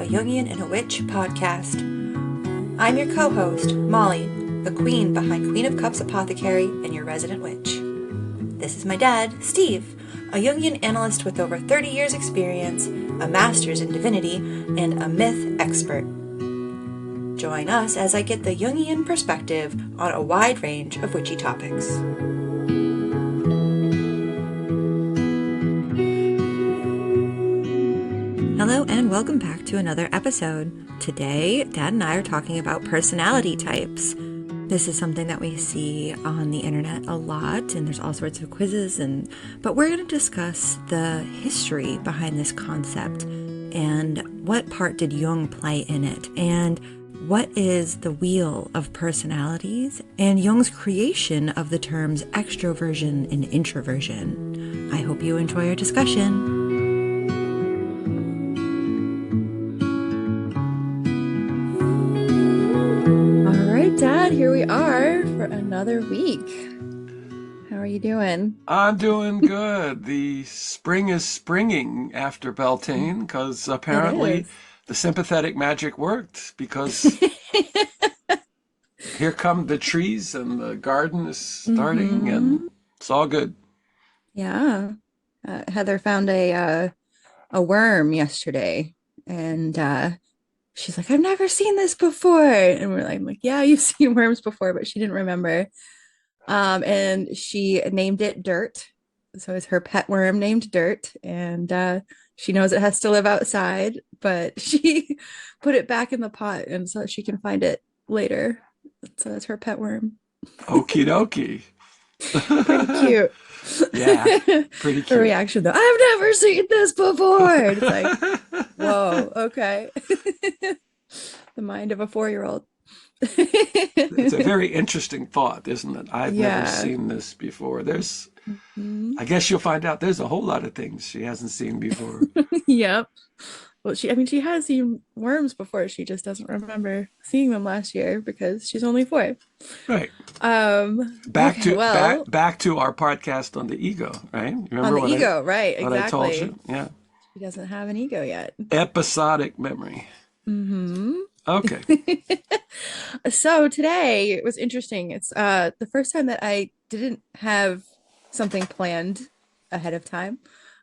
a Jungian and a Witch podcast. I'm your co-host, Molly, the queen behind Queen of Cups Apothecary and your resident witch. This is my dad, Steve, a Jungian analyst with over 30 years experience, a master's in divinity, and a myth expert. Join us as I get the Jungian perspective on a wide range of witchy topics. Hello and welcome back to another episode. Today, Dad and I are talking about personality types. This is something that we see on the internet a lot, and there's all sorts of quizzes, but we're going to discuss the history behind this concept and what part did Jung play in it, and what is the wheel of personalities, and Jung's creation of the terms extroversion and introversion. I hope you enjoy our discussion. Dad, here we are for another week. How are you doing? I'm doing good. The spring is springing after Beltane because apparently the sympathetic magic worked because here come the trees and the garden is starting and it's all good. Yeah. Heather found a worm yesterday and she's like, I've never seen this before. And I'm like, yeah, you've seen worms before, but she didn't remember. And she named it Dirt. So it's her pet worm named Dirt. And she knows it has to live outside, but she put it back in the pot and so she can find it later. So it's her pet worm. Okie dokie. Pretty cute. Yeah, pretty cute. Her reaction though, I've never seen this before. It's like, whoa, okay. The mind of a 4-year-old. It's a very interesting thought, isn't it? I've never seen this before. I guess you'll find out there's a whole lot of things she hasn't seen before. Yep. Well, she has seen worms before. She just doesn't remember seeing them last year because she's only 4. Right. Back to our podcast on the ego, right? Remember on the ego, right? Exactly. What I told you, yeah. She doesn't have an ego yet. Episodic memory. Okay. So today it was interesting. It's the first time that I didn't have something planned ahead of time,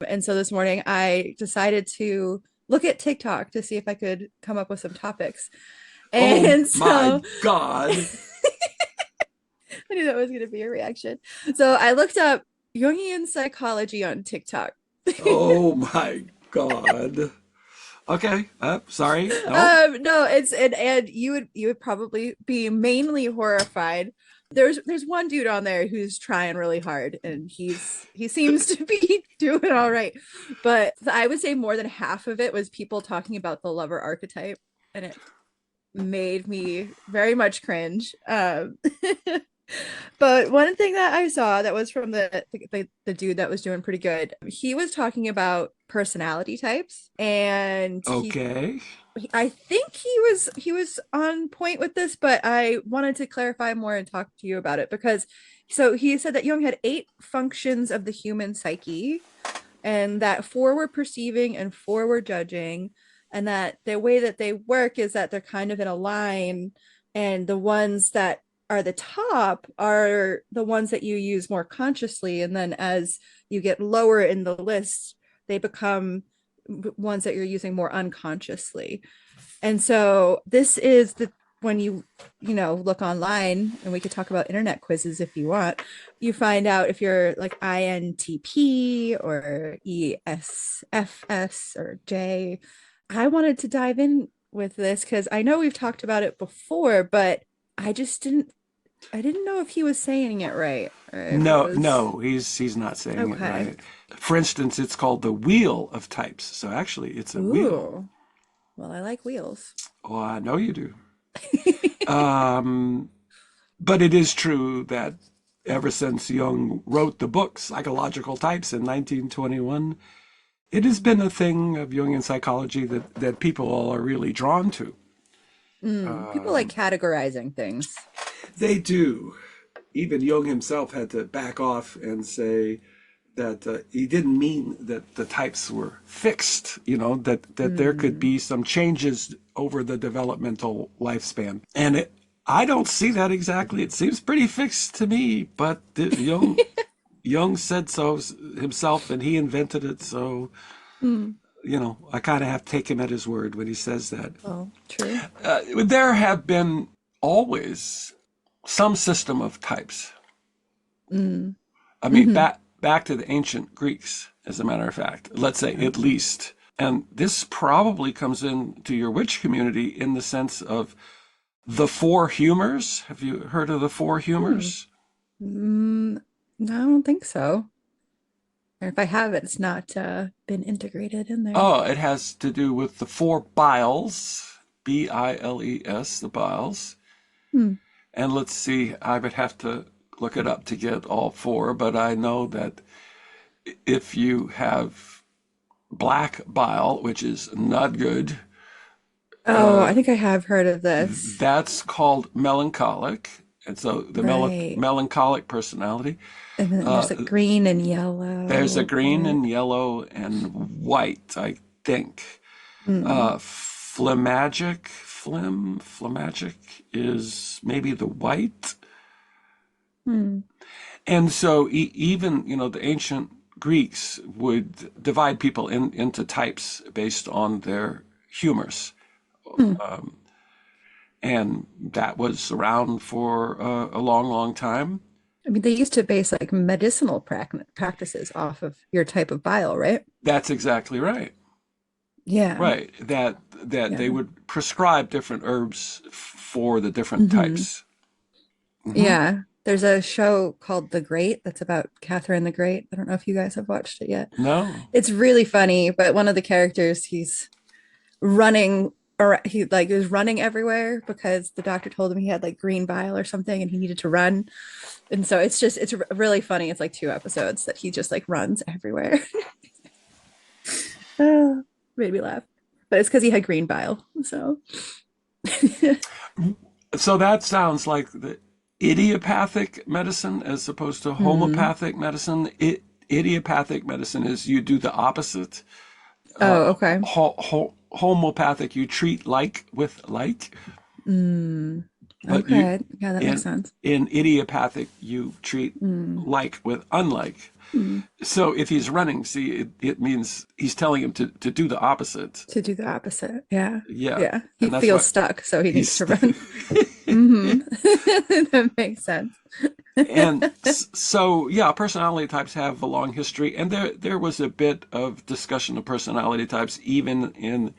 and so this morning I decided to look at TikTok to see if I could come up with some topics. And my God. I knew that was going to be a reaction. So I looked up Jungian psychology on TikTok. Oh my God. Okay. Sorry. No, it's and you would probably be mainly horrified. There's one dude on there who's trying really hard and he seems to be doing all right. But I would say more than half of it was people talking about the lover archetype, and it made me very much cringe. But one thing that I saw that was from the dude that was doing pretty good, he was talking about personality types, and I think he was on point with this, but I wanted to clarify more and talk to you about it because so he said that Jung had 8 functions of the human psyche, and that 4 were perceiving and 4 were judging, and that the way that they work is that they're kind of in a line, and the ones that are the top are the ones that you use more consciously, and then as you get lower in the list they become ones that you're using more unconsciously. And so this is when you look online, and we could talk about internet quizzes if you want, you find out if you're like INTP or ESFS or J. I wanted to dive in with this because I know we've talked about it before, but I didn't know if he was saying it right. No, he's not saying it right. For instance, it's called the wheel of types. So actually, it's a wheel. Well, I like wheels. Oh, I know you do. But it is true that ever since Jung wrote the book Psychological Types in 1921, it has been a thing of Jungian psychology that people all are really drawn to. People like categorizing things. They do. Even Jung himself had to back off and say that he didn't mean that the types were fixed, that there could be some changes over the developmental lifespan. And I don't see that exactly. It seems pretty fixed to me, but Jung said so himself, and he invented it. So, Mm. I kind of have to take him at his word when he says that. Oh, true. There have been always some system of types. Mm. I mean, Hmm. back to the ancient Greeks, as a matter of fact, let's say at least. And this probably comes into your witch community in the sense of the four humors. Have you heard of the four Hmm. humors? No, I don't think so. Or if I have it, it's not been integrated in there. Oh, it has to do with the four biles, Biles, the biles. Hmm. And let's see, I would have to look it up to get all four, but I know that if you have black bile, which is not good, Oh, I think I have heard of this. that's called melancholic. And so the Right. melancholic personality. And then Uh, there's a green and there's a yellow, green right? and yellow and white, I think. Hmm. Phlegmagic is maybe the white. Hmm. And so even, the ancient Greeks would divide people into types based on their humors. Hmm. And that was around for a long, long time. I mean, they used to base like medicinal practices off of your type of bile, right? That's exactly right. Yeah. Right. That they Yeah. would prescribe different herbs for the different Hmm. types. Hmm. Yeah. There's a show called The Great that's about Catherine the Great. I don't know if you guys have watched it yet. No. It's really funny, but one of the characters, he's running or he like was running everywhere because the doctor told him he had like green bile or something and he needed to run. And so it's really funny. It's like 2 episodes that he just like runs everywhere. Made me laugh. But it's because he had green bile. So So that sounds like the idiopathic medicine as opposed to hmm. homeopathic medicine. Idiopathic medicine is you do the opposite. Oh, okay. Homeopathic, you treat like with like, Mm, but you okay. Yeah, that makes in sense. in idiopathic, you treat Mm, like with unlike. mm. So if he's running, see, it means he's telling him to do the opposite. To do the opposite. Yeah. Yeah. Yeah. He And that's feels what stuck, so he needs he's. to run. Hmm. That makes sense. And so, yeah, personality types have a long history, and there was a bit of discussion of personality types even in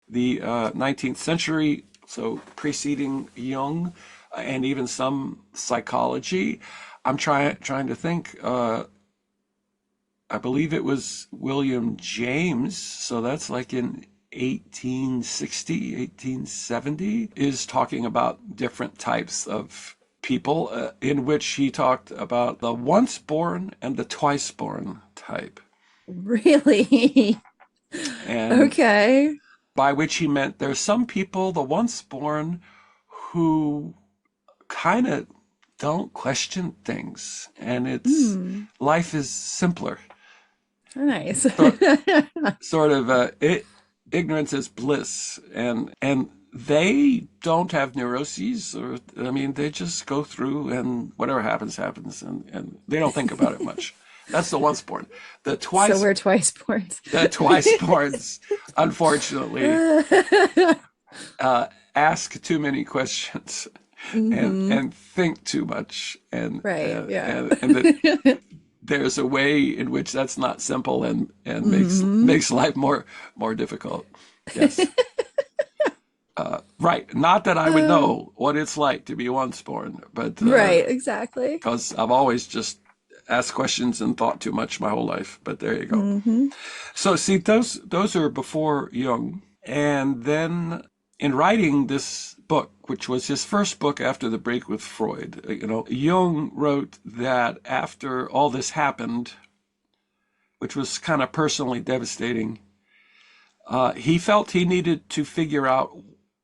the 19th century, so preceding Jung, and even some psychology. I'm trying to think. I believe it was William James, so that's like in 1860, 1870, is talking about different types of people, in which he talked about the once born and the twice born type. Really? And Okay. by which he meant there's some people, the once born, who kind of don't question things, and Hmm. life is simpler. Nice. So, sort of ignorance is bliss, and they don't have neuroses, or I mean they just go through and whatever happens happens, and they don't think about it much. That's the once born. the So twice we're twice borns. the twice borns, unfortunately, ask too many questions and Hmm. think too much, Right. Yeah. and that there's a way in which that's not simple, and Hmm. makes life more difficult. Yes. Right. Not that I would know what it's like to be once born, but Right. Exactly. because I've always just asked questions and thought too much my whole life. But there you go. Hmm. So see, those are before Jung, and then in writing this book, which was his first book after the break with Freud, Jung wrote that after all this happened, which was kind of personally devastating, he felt he needed to figure out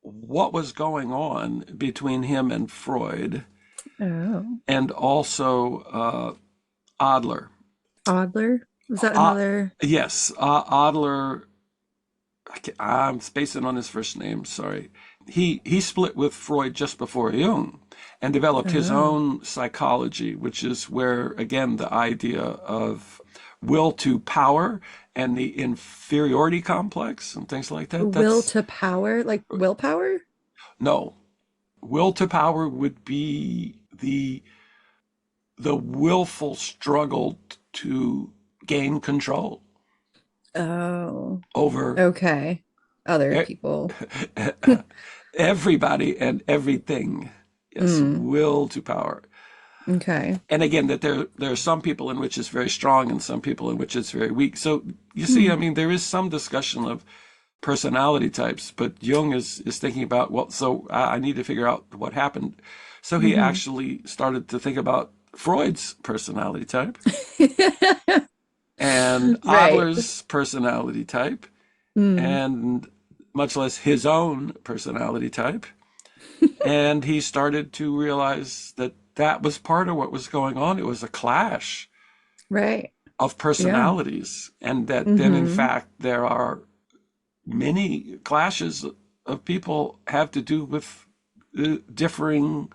what was going on between him and Freud, Oh. and also Adler. Adler? Was that Uh, another? yes, Adler. I'm spacing on his first name. Sorry. He split with Freud just before Jung, and developed his Oh, own psychology, which is where again the idea of will to power and the inferiority complex and things like that. will That's to power, like willpower? no. Will to power would be the willful struggle to gain control Oh, over okay. Other e- people. everybody and everything. Yes, Mm, will to power. okay. And again, that there are some people in which it's very strong and some people in which it's very weak. So you see, I Hmm. mean, there is some discussion of personality types, but Jung is thinking about, well, so I need to figure out what happened. So he Hmm. actually started to think about Freud's personality type and Right. Adler's personality type, Mm. and much less his own personality type. And he started to realize that that was part of what was going on. It was a clash Right. of Yeah. personalities, and that then, in Hmm. fact, there are many clashes of people have to do with differing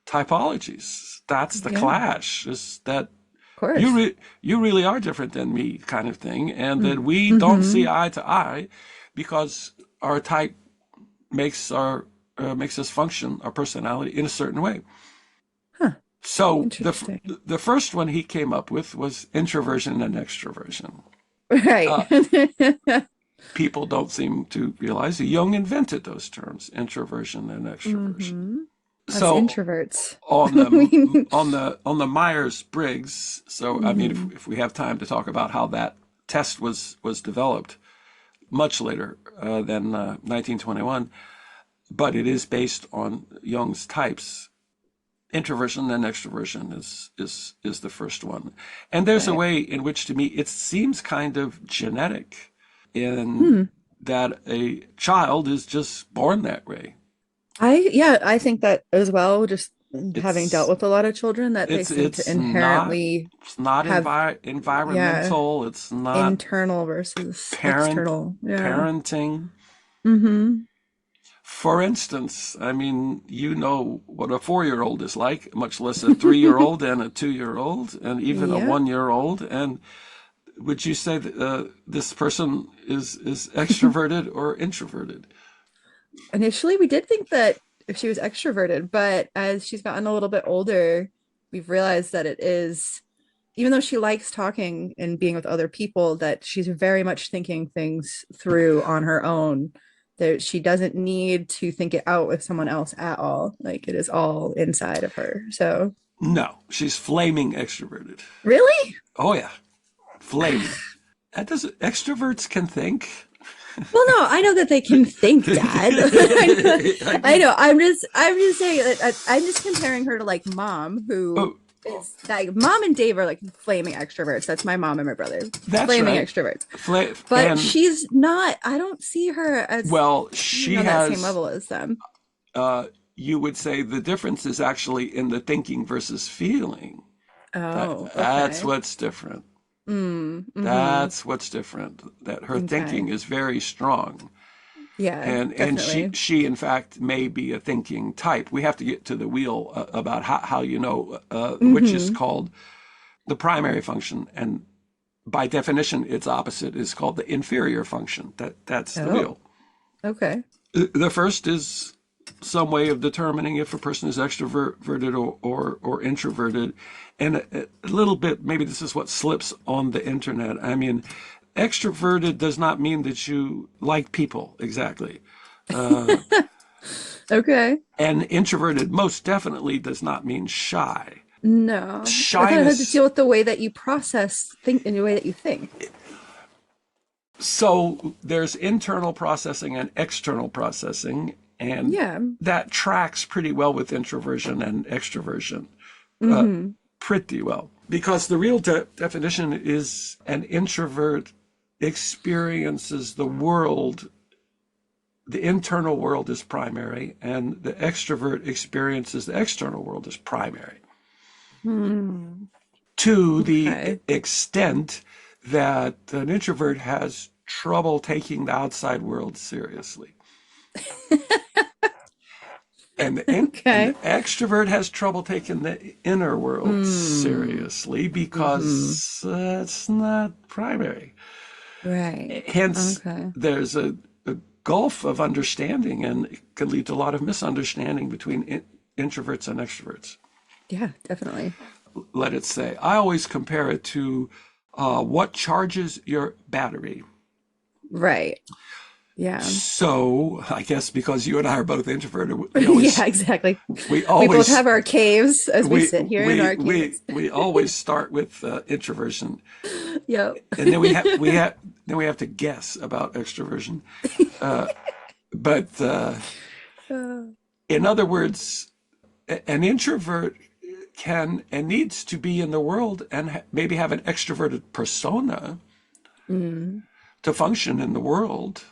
typologies. That's the Yeah, of clash, is that course. you really are different than me, kind of thing, and that we don't see Mm-hmm. eye to eye because our type makes our makes us function, our personality, in a certain way. Huh. So Interesting. the first one he came up with was introversion and extroversion. Right. Uh, People don't seem to realize that Jung invented those terms, introversion and extroversion. Mm-hmm. Us So introverts. on I the mean, Myers-Briggs, so I mean, mm-hmm. if we have time to talk about how that test was developed much later than 1921, but it is based on Jung's types. Introversion and extroversion is the first one, and there's a Right. way in which, to me, it seems kind of genetic, in Hmm. that a child is just born that way. Yeah, I think that as well, just having dealt It's with a lot of children, that they seem to it's not inherently have, yeah, environmental. It's not internal versus parent external. Yeah. parenting. Mm-hmm. For instance, I mean, you know what a 4-year-old is like, much less a 3-year-old and a 2-year-old, and even a Yeah. 1-year-old. And would you say that this person is extroverted or introverted? Initially, we did think that if she was extroverted, but as she's gotten a little bit older, we've realized that it is, even though she likes talking and being with other people, that she's very much thinking things through on her own. That she doesn't need to think it out with someone else at all. Like it is all inside of her. So, No, she's flaming extroverted. really? Oh yeah, flaming. That does Extroverts can think. Well, no, I know that they can think, Dad. I I mean, know. I'm just saying that I'm just comparing her to like mom, who oh, is like mom and Dave are like flaming extroverts. That's my mom and my brother, that's flaming right. extroverts. Fla- But and she's not. I don't see her as well, being she on that same has. level as them. Uh, you would say the difference is actually in the thinking versus feeling. Oh, That's okay. what's different. Mm-hmm. That's what's different. That her thinking Okay. is very strong, Yeah, and definitely. she in fact may be a thinking type. We have to get to the wheel about how you know which is Mm-hmm. called the primary function, and by definition, its opposite is called the inferior function. That's the Oh, wheel. okay. The first is some way of determining if a person is extroverted or introverted. And a little bit, maybe this is what slips on the internet. I mean, extroverted does not mean that you like people exactly. Uh, Okay. and introverted most definitely does not mean shy. No, I thought it had to Shyness. deal with the way that you process, think in the way that you think. So there's internal processing and external processing, and Yeah. that tracks pretty well with introversion and extroversion. Uh, Mm-hmm. Pretty well. Because the real definition is an introvert experiences the world, the internal world is primary, and the extrovert experiences the external world as primary. Hmm. to the Okay. extent that an introvert has trouble taking the outside world seriously. And the Okay. extrovert has trouble taking the inner world Mm. seriously Mm-hmm. because it's not primary. Right. Hence, Okay. there's a gulf of understanding, and it can lead to a lot of misunderstanding between introverts and extroverts. Yeah, definitely. Let it say. I always compare it to what charges your battery. Right. Yeah. So I guess because you and I are both introverted, Yeah, exactly. we We both always have our caves as we we sit here in we our we caves. we always start with introversion, Yep. and then we have to guess about extroversion. But Uh, in other words, an introvert can and needs to be in the world and maybe have an extroverted persona mm, to function in the world.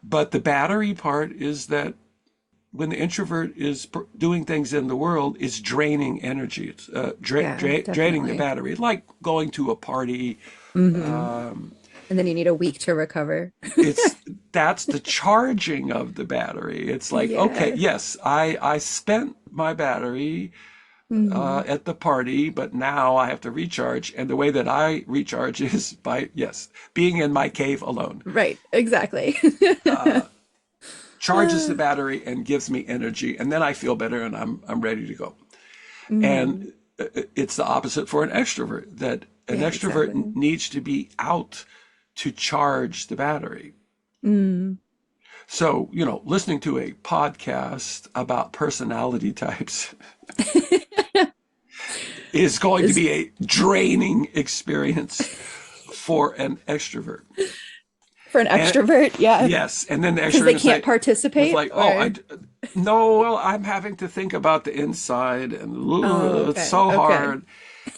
But the battery part is that when the introvert is doing things in the world, it's draining energy. It's yeah, draining the definitely. battery, like going to a party. Hmm. And then you need a week to recover. It's That's the charging of the battery. It's like, okay, Yeah. yes, I spent my battery Hmm. at the party, but now I have to recharge. And the way that I recharge is by, yes, being in my cave alone. Right. Exactly. Charges the battery and gives me energy, and then I feel better and I'm ready to go. Hmm. And it's the opposite for an extrovert, that an Yeah, extrovert exactly. needs to be out to charge the battery. Mm. So, listening to a podcast about personality types is going to Is be a draining experience for an extrovert. for an And extrovert, yeah, yes, and then the because extrovert they is can't like, it's participate like, oh, or no, well, I'm having to think about the inside, and oh, it's okay. so Okay. hard.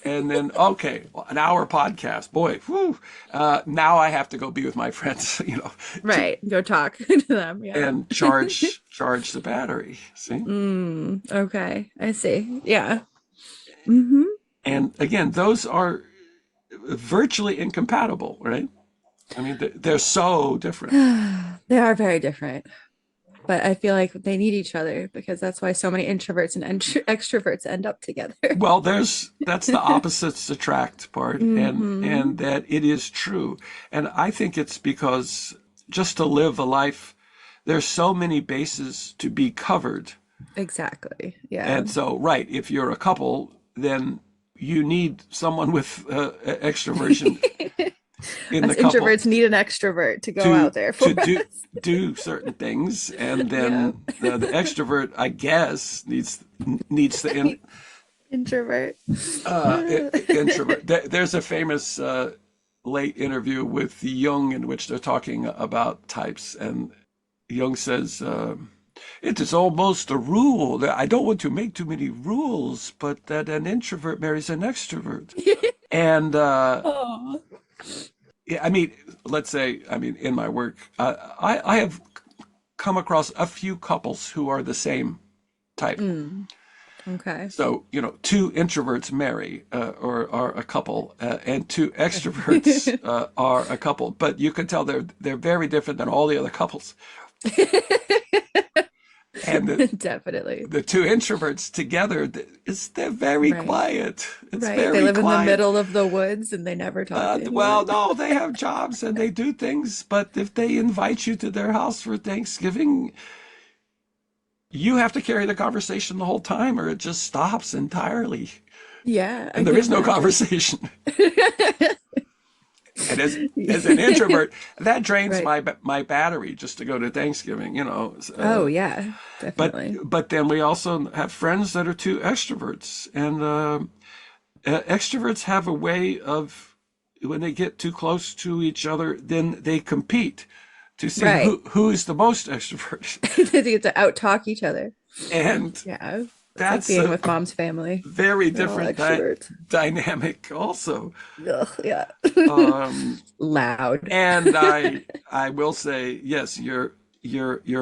And then, okay, well, an hour podcast, boy, whew, now I have to go be with my friends, to Right. Go talk to them. Yeah. and charge the battery. See, Okay. I see. Yeah. Hmm. and again, those are virtually incompatible, right? I mean, they're so different. They are very different, but I feel like they need each other because that's why so many introverts and extroverts end up together. Well, that's the opposites attract part, and Hmm. that it is true. And I think it's because just to live a life, there's so many bases to be covered. Exactly. Yeah. And so, right, if you're a couple, then you need someone with extroversion in Us the couple introverts need an extrovert to go to out there for to do us. do certain things, and Yeah. then the extrovert, I guess, needs the Introvert. introvert. There's a famous late interview with Jung in which they're talking about types, and Jung says, it is almost a rule that I don't want to make too many rules, but that an introvert marries an extrovert. And Oh. yeah, I mean, let's say, I mean, in my work, I have come across a few couples who are the same type. Mm. Okay. So, two introverts marry or are a couple, and two extroverts are a couple. But you can tell they're very different than all the other couples. And Definitely. the two introverts together, they're very Right. quiet. It's Right. They very live in the quiet. middle of the woods and they never talk to Well, anyone. no, they have jobs and they do things, but if they invite you to their house for Thanksgiving, you have to carry the conversation the whole time, or it just stops entirely, Yeah, I and there can is no imagine. conversation. And as an introvert, that drains Right. my battery just to go to Thanksgiving, Oh, yeah, But definitely. then we also have friends that are two extroverts, and extroverts have a way of, when they get too close to each other, then they compete to see Right. who is the most extrovert. They get to out talk each other. And Yeah. It's like that's being a with mom's family. very They're all different extroverts. dynamic also. Ugh, yeah. Um, Loud. and I will say, yes, your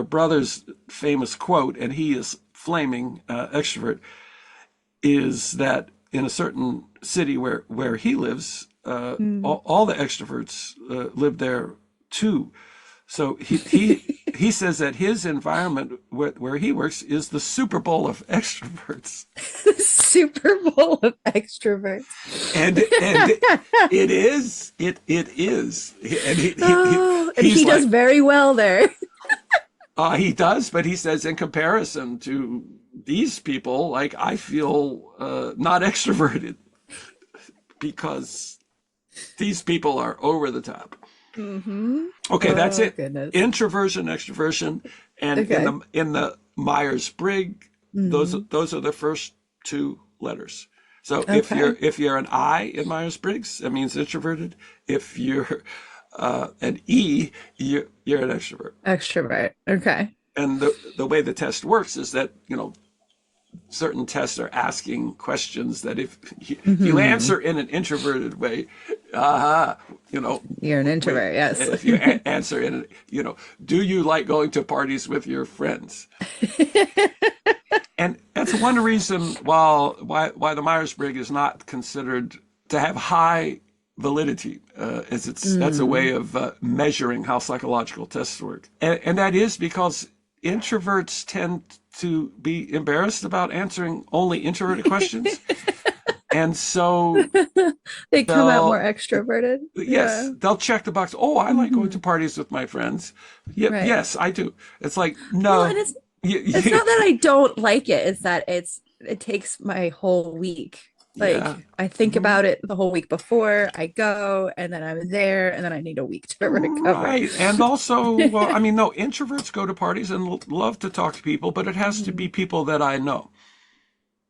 brother's famous quote, and he is flaming extrovert, is that in a certain city where he lives, Mm. all the extroverts live there too. So he says that his environment where he works is the Super Bowl of extroverts. Super Bowl of extroverts. And it is, and Oh, and he's he does like, very well there. he does, but he says in comparison to these people, like I feel not extroverted because these people are over the top. Mm-hmm. Okay, that's Oh it. goodness. Introversion, extroversion, and Okay. in the Myers-Briggs, Mm. those are the first two letters. So Okay. if you're an I in Myers-Briggs, that means introverted. If you're an E, you're an extrovert. Extrovert. Okay. And the way the test works is that, you know, certain tests are asking questions that if you Hmm. answer in an introverted way, uh, you know, You're an wait, introvert, yes. if you answer in, you know, do you like going to parties with your friends? And that's one reason why the Myers-Briggs is not considered to have high validity, as that's a way Mm. of measuring how psychological tests work, and that is because introverts tend to be embarrassed about answering only introverted questions, and so They come out more they'll extroverted. yes, Yeah. they'll check the box. Oh, I like going to Hmm. parties with my friends. Yep, Right. yes, I do. It's like Well, and no, it's you, not that I don't like it, it's that it takes my whole week. yeah. Like I think Mhm. about it the whole week before I go, and then I'm there, and then I need a week to recover. Right. And also, I mean, no, introverts go to parties and love to talk to people, but it has to be Mhm. people that I know.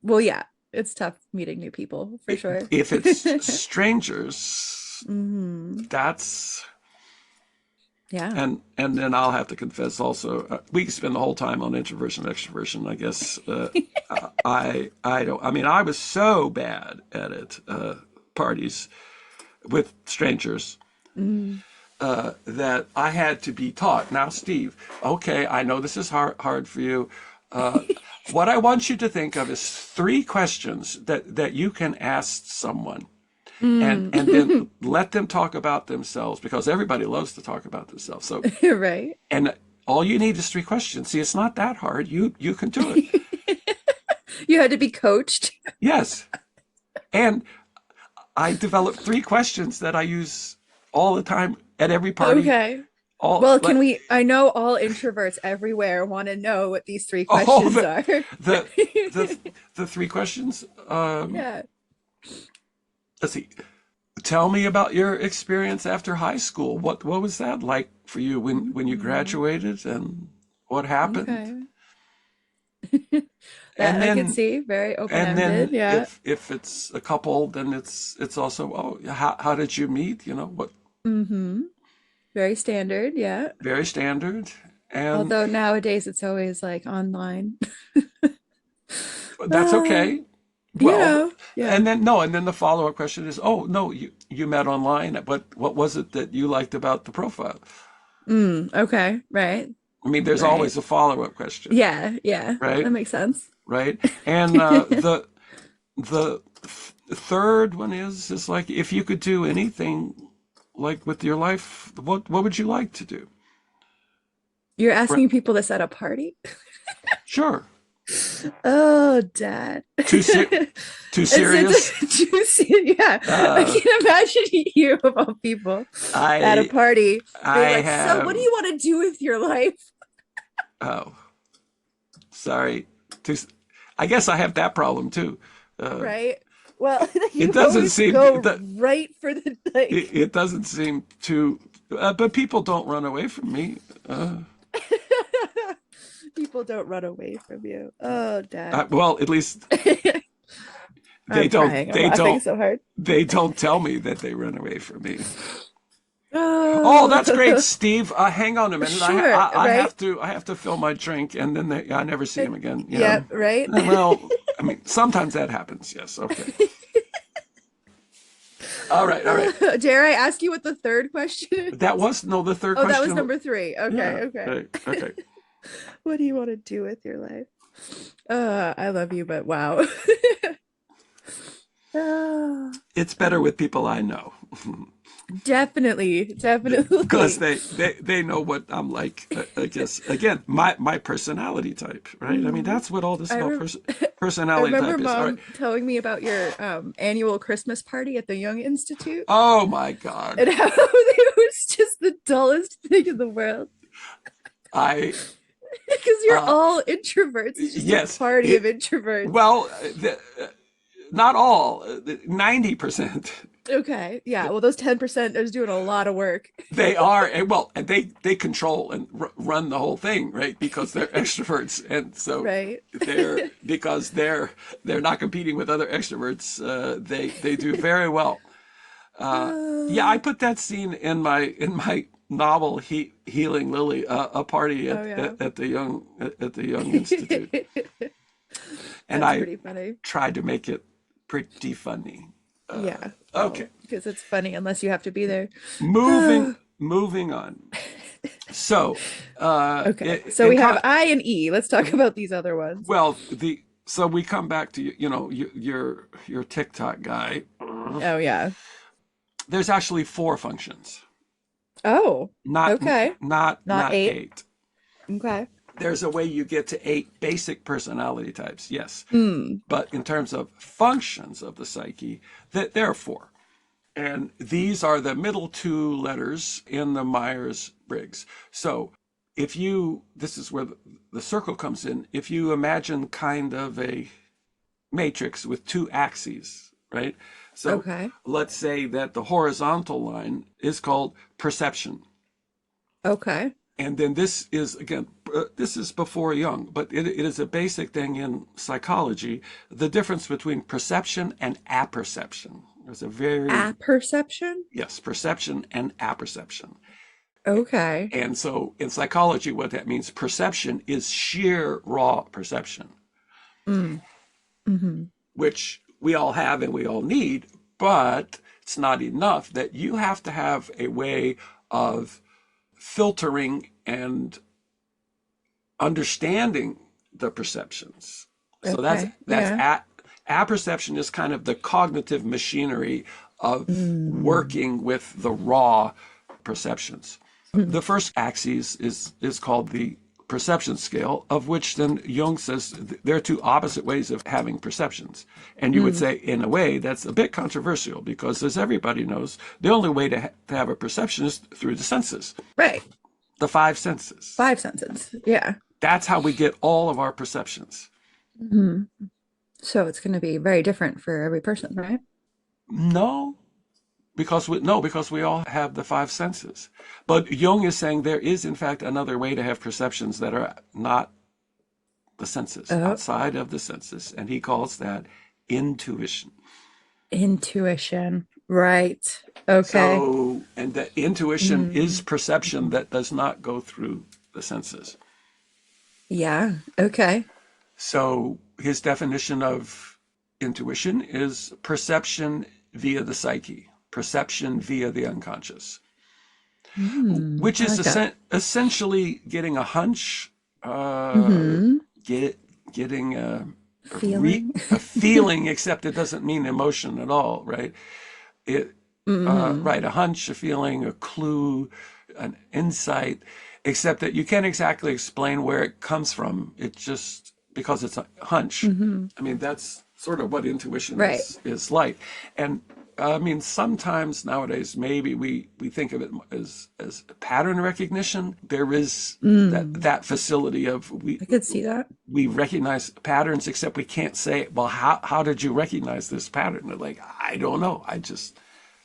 Well, yeah, it's tough meeting new people for sure. If it's strangers, Hmm. that's Yeah. and then I'll have to confess also, we can spend the whole time on introversion, extroversion. I guess I don't. I mean, I was so bad at it, parties with strangers, Mm. that I had to be taught. Now, Steve, okay, I know this is hard for you. Uh, what I want you to think of is three questions that you can ask someone, and then Mm. let them talk about themselves because everybody loves to talk about themselves. So, Right. and all you need is three questions. See, it's not that hard. You can do it. You had to be coached. Yes, and I developed three questions that I use all the time at every party. Okay. All Well, can like we? I know all introverts everywhere want to know what these three oh questions are. the the the three questions. Yeah. Let's see. Tell me about your experience after high school. What was that like for you when you Mhm. graduated and what happened? Okay. And That I could then see. Very open-ended. Yeah. if it's a couple, then it's also, oh, how did you meet? You know what? Mm-hmm. Very standard. Yeah. Very standard, and Although nowadays it's always like online. that's Uh, okay. Well, yeah. and then the follow-up question is, oh no, you met online. What was it that you liked about the profile? Okay. Right. I mean, there's Right. always a follow-up question, Yeah. Yeah. right? That makes sense. Right? And third one is like if you could do anything like with your life, what would you like to do? You're Right. asking people this at a party? Sure. Oh, Dad. Too ser too It's serious? juicy. Yeah. I Uh, can imagine you of all people at a I party I being like, so what do have you want to do with your life? oh sorry. Too, I guess I have that problem too. Uh, Right? Well, it you doesn't always seem go that right for the like it doesn't seem too, but people don't run away from me. Uh, people don't run away from you. Oh, Dad. well, at least they I'm don't crying. I'm they laughing don't so hard. they don't tell me that they run away from me. Oh, that's great, Oh, Steve. Hang on a minute. sure. Right? I have to fill my drink, and then I never see him again. You Yeah, know. right. Well, I mean, sometimes that happens. Yes. Okay. All right. All right. Dare I ask you what the third question That is? was no the third Oh, that was question. number three. Okay, Yeah. okay. Okay. Okay. What do you want to do with your life? I love you, but wow. Ah, It's better with people I know. definitely, Because definitely. they know what I'm like. I guess again, my personality type, right? I mean, Mhm. that's what all this I about rem I personality remember type is. All right. mom telling me about your annual Christmas party at the Jung Institute Oh my God. and how it was just the dullest thing in the world. I Because you're uh all introverts. It's just a yes, party of it introverts. well, not all, 90%. Okay. Yeah. Well, those 10% is doing a lot of work. They are, and well, and they control and run the whole thing, right? Because they're extroverts, and so Right. because they're not competing with other extroverts. They do very well. Yeah, I Oh, put that scene in my novel Healing Lily, a party yeah. at the Young Institute, and That's I pretty funny. tried to make it pretty funny. Yeah. Okay, Well, because it's funny unless you have to be there. moving on. So, Okay. So we have I and E. Let's talk about these other ones. well, so we come back to your TikTok guy. Oh, yeah. There's actually four functions, Oh, not okay. Not not eight. eight. Okay. There's a way you get to eight basic personality types, yes, Hmm. but in terms of functions of the psyche, that there are four. And these are the middle two letters in the Myers-Briggs. So this is where the circle comes in. If you imagine kind of a matrix with two axes, right? So Okay. let's say that the horizontal line is called perception. Okay. And then this is, again, this is before Jung, but it is a basic thing in psychology, the difference between perception and apperception. There's a very, Apperception? yes, perception and apperception. Okay. And so in psychology, what that means, perception is sheer raw perception, Mm. Mm-hmm. which we all have and we all need, but it's not enough, that you have to have a way of filtering and understanding the perceptions. So Okay. that's Yeah. apperception is kind of the cognitive machinery of Mm. working with the raw perceptions. The first axis is called the perception scale, of which then Jung says there are two opposite ways of having perceptions. And you would Mm. say, in a way, that's a bit controversial because, as everybody knows, the only way to have a perception is through the senses, Right. the five senses. Five senses. Yeah. That's how we get all of our perceptions. Hmm. So it's going to be very different for every person, right? No, because we all have the five senses. But Jung is saying there is, in fact, another way to have perceptions that are not the senses, Oh, outside of the senses, and he calls that intuition. intuition. Right. Okay. So, and that intuition is Mm. perception that does not go through the senses. Yeah. Okay. So, his definition of intuition is perception via the psyche, perception via the unconscious, Mm. which I is like that. essentially getting a hunch, Mm-hmm. get getting Feeling. a feeling, except it doesn't mean emotion at all, right? It Mm-hmm. right, a hunch, a feeling, a clue, an insight, except that you can't exactly explain where it comes from. It just because it's a hunch. Mm-hmm. I mean, that's sort of what intuition Right. is like. And I mean, sometimes nowadays maybe we think of it as pattern recognition. There is Mm. that facility of I could see that. we recognize patterns, except we can't say, well, how did you recognize this pattern? They're like, I don't know.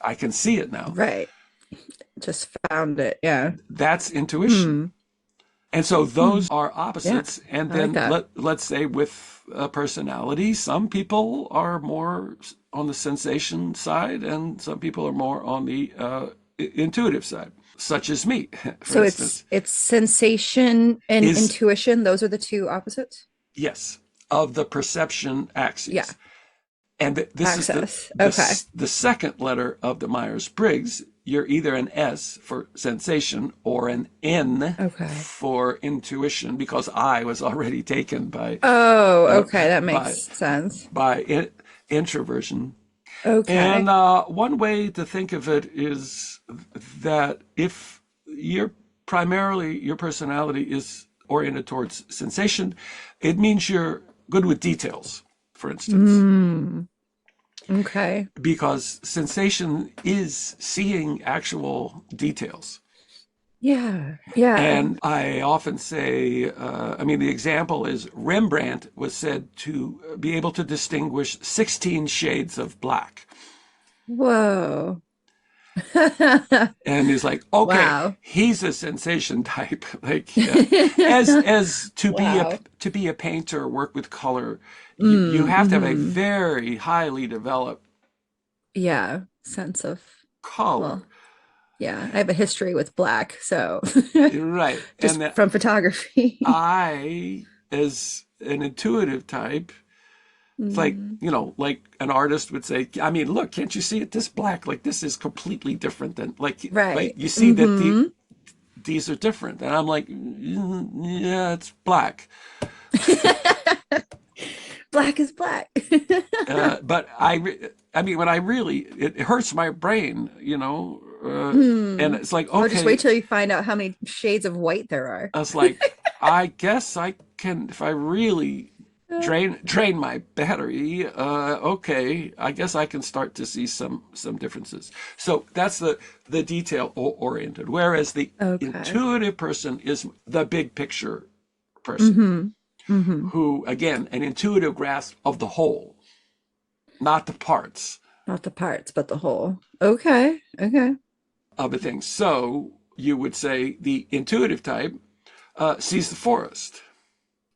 I can see it now. Right. Just found it. Yeah. That's intuition. Hmm. And so Hmm. those are Yeah. opposites. And I like then that. let's say with a personality, some people are more on the sensation side and some people are more on the intuitive side, such as me, for So instance. it's sensation and Is intuition. Those are the two opposites. yes, of the perception Yeah. axes. And this is Access. Okay. the second letter of the Myers-Briggs. You're either an S for sensation or an N Okay. for intuition, because I was already taken Oh, uh, okay. That makes by sense. introversion. And Okay. one way to think of it is that if you're primarily your personality is oriented towards sensation, it means you're good with details, for instance, Mm, okay. because sensation is seeing actual details. Yeah. Yeah. And I often say, I mean, the example is Rembrandt was said to be able to distinguish 16 shades of black. Whoa. And he's like, okay, Wow. he's a sensation type. Like, as Wow. to be a painter, work with color, you have to have a Mm-hmm. very highly developed Yeah. Sense of, color, well, yeah, I have a history with black, so right? And just that from photography. I, as an intuitive type, it's like, Mm, like an artist would say, I mean, look, can't you see it? This black, like this is completely different than like, right? right. You see that Mm-hmm. these are different. And I'm like, yeah, it's black. Black is black. But I mean, when I really, it hurts my brain, and Hmm. it's like, Or just wait okay, till you find out how many shades of white there are. I was like, I guess I can, if I really drain my battery, okay, I guess I can start to see some differences. So that's the detail oriented, whereas the Okay. intuitive person is the big picture person Mm-hmm. Mm-hmm. who, again, an intuitive grasp of the whole, not the parts Not the parts, but the whole. Okay. Okay. of a thing. So you would say the intuitive type sees the forest,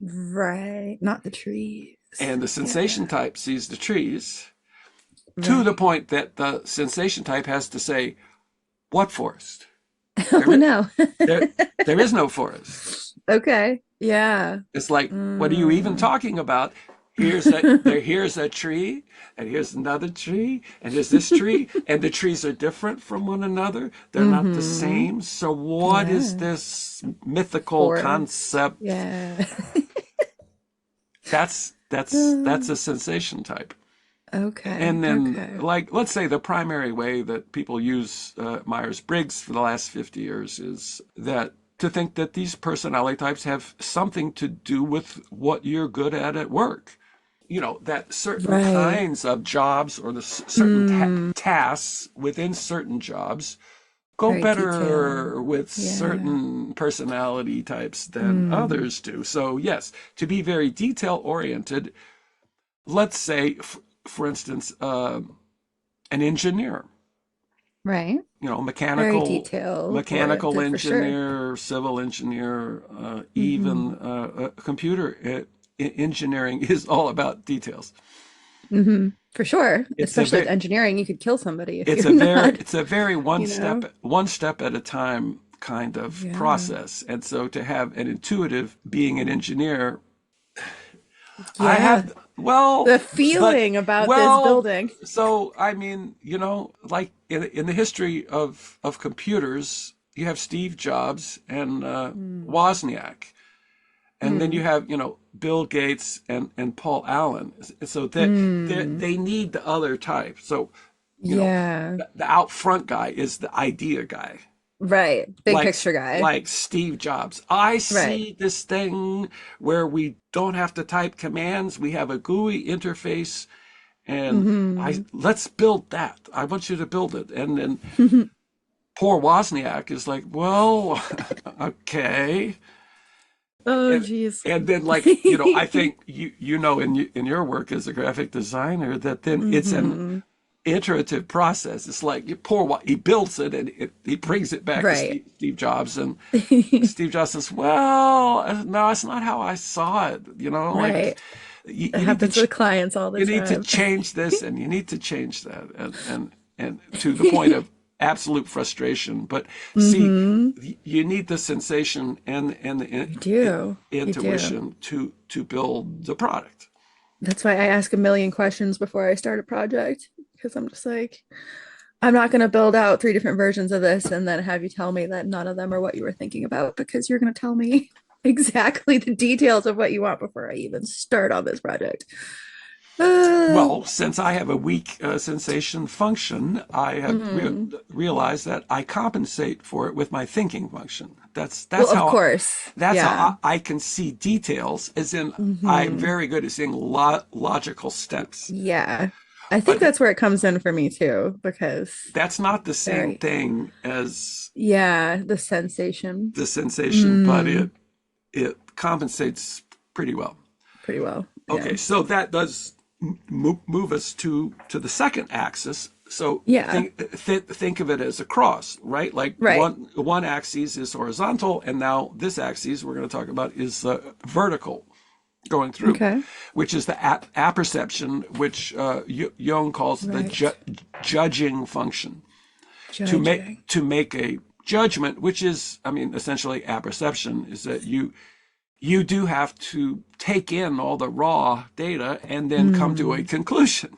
Right. Not the trees. and the sensation Yeah. type sees the trees, to the Right. point that the sensation type has to say, "What forest? Oh There, no. there, there is no forest." Okay. Yeah. It's like, what are you even Mm. talking about? Here's a tree, and here's another tree, and here's this tree, and the trees are different from one another. They're not the Mm-hmm. same. So what is Yeah. this mythical Forest. concept? Yeah. That's a sensation type. Okay. And then, Okay. like, let's say the primary way that people use Myers-Briggs for the last 50 years is that to think that these personality types have something to do with what you're good at work. That certain Right. kinds of jobs or the certain Mm. tasks within certain jobs go Very detailed. better with Yeah. certain personality types than Mm. others do. So, yes, to be very detail oriented, let's say, for instance, an engineer, Right. Very mechanical detail mechanical oriented for sure. engineer, civil engineer, Mm-hmm. even computer engineering is all about details. Mm-hmm. For sure. It's a Especially with very engineering, you could kill somebody if it's you're a very not, it's a very you know? one step at a time kind of Yeah. process. And so to have an intuitive being an engineer, I Yeah. have well, The feeling about this well, building. so I mean, like in the history of computers, you have Steve Jobs and Mm. Wozniak, and then you Mm. have Bill Gates and Paul Allen. So that Mm. they need the other type. So Yeah. the out front guy is the idea guy, Right. Big like picture guy. like Steve Jobs. I Right. see this thing where we don't have to type commands. We have a GUI interface, and I Mm-hmm. let's build that. I want you to build it. And then poor Wozniak is like, well, okay. Oh, And geez. and then like, I think in your work as a graphic designer that then it's an Mm-hmm. iterative process. It's like he builds it and he brings it back to Right. Steve Jobs, and Steve Jobs says, "Well, no, that's not how I saw it. Like Right. It you need to happens with clients all the time. change this and you need to change that," and to the point of absolute frustration. But see, Mm-hmm. you need the sensation and the You do. You do. intuition to build the product. That's why I ask a million questions before I start a project because I'm just like, I'm not going to build out three different versions of this and then have you tell me that none of them are what you were thinking about because you're going to tell me exactly the details of what you want before I even start on this project. Well, since I have a weak sensation function, I have mm. realized that I compensate for it with my thinking function. That's Well, that's of how course. that's how Yeah. I can see details. As in, I'm Hmm. very good at seeing logical steps. Yeah. I think But that's where it comes in for me too, because that's not the same very, thing as yeah, the sensation. the sensation, but Mm, it compensates pretty well. pretty well. Yeah. Okay, so that does move us to the second axis. So Yeah. think of it as a cross, right? Like Right. one axis is horizontal, and now this axis we're going to talk about is vertical, going through, Okay. which is the apperception, which Jung calls the Right. judging function. Judging. To make a judgment, which is, I mean, essentially apperception, is that you do have to take in all the raw data and then come to a Mm. conclusion.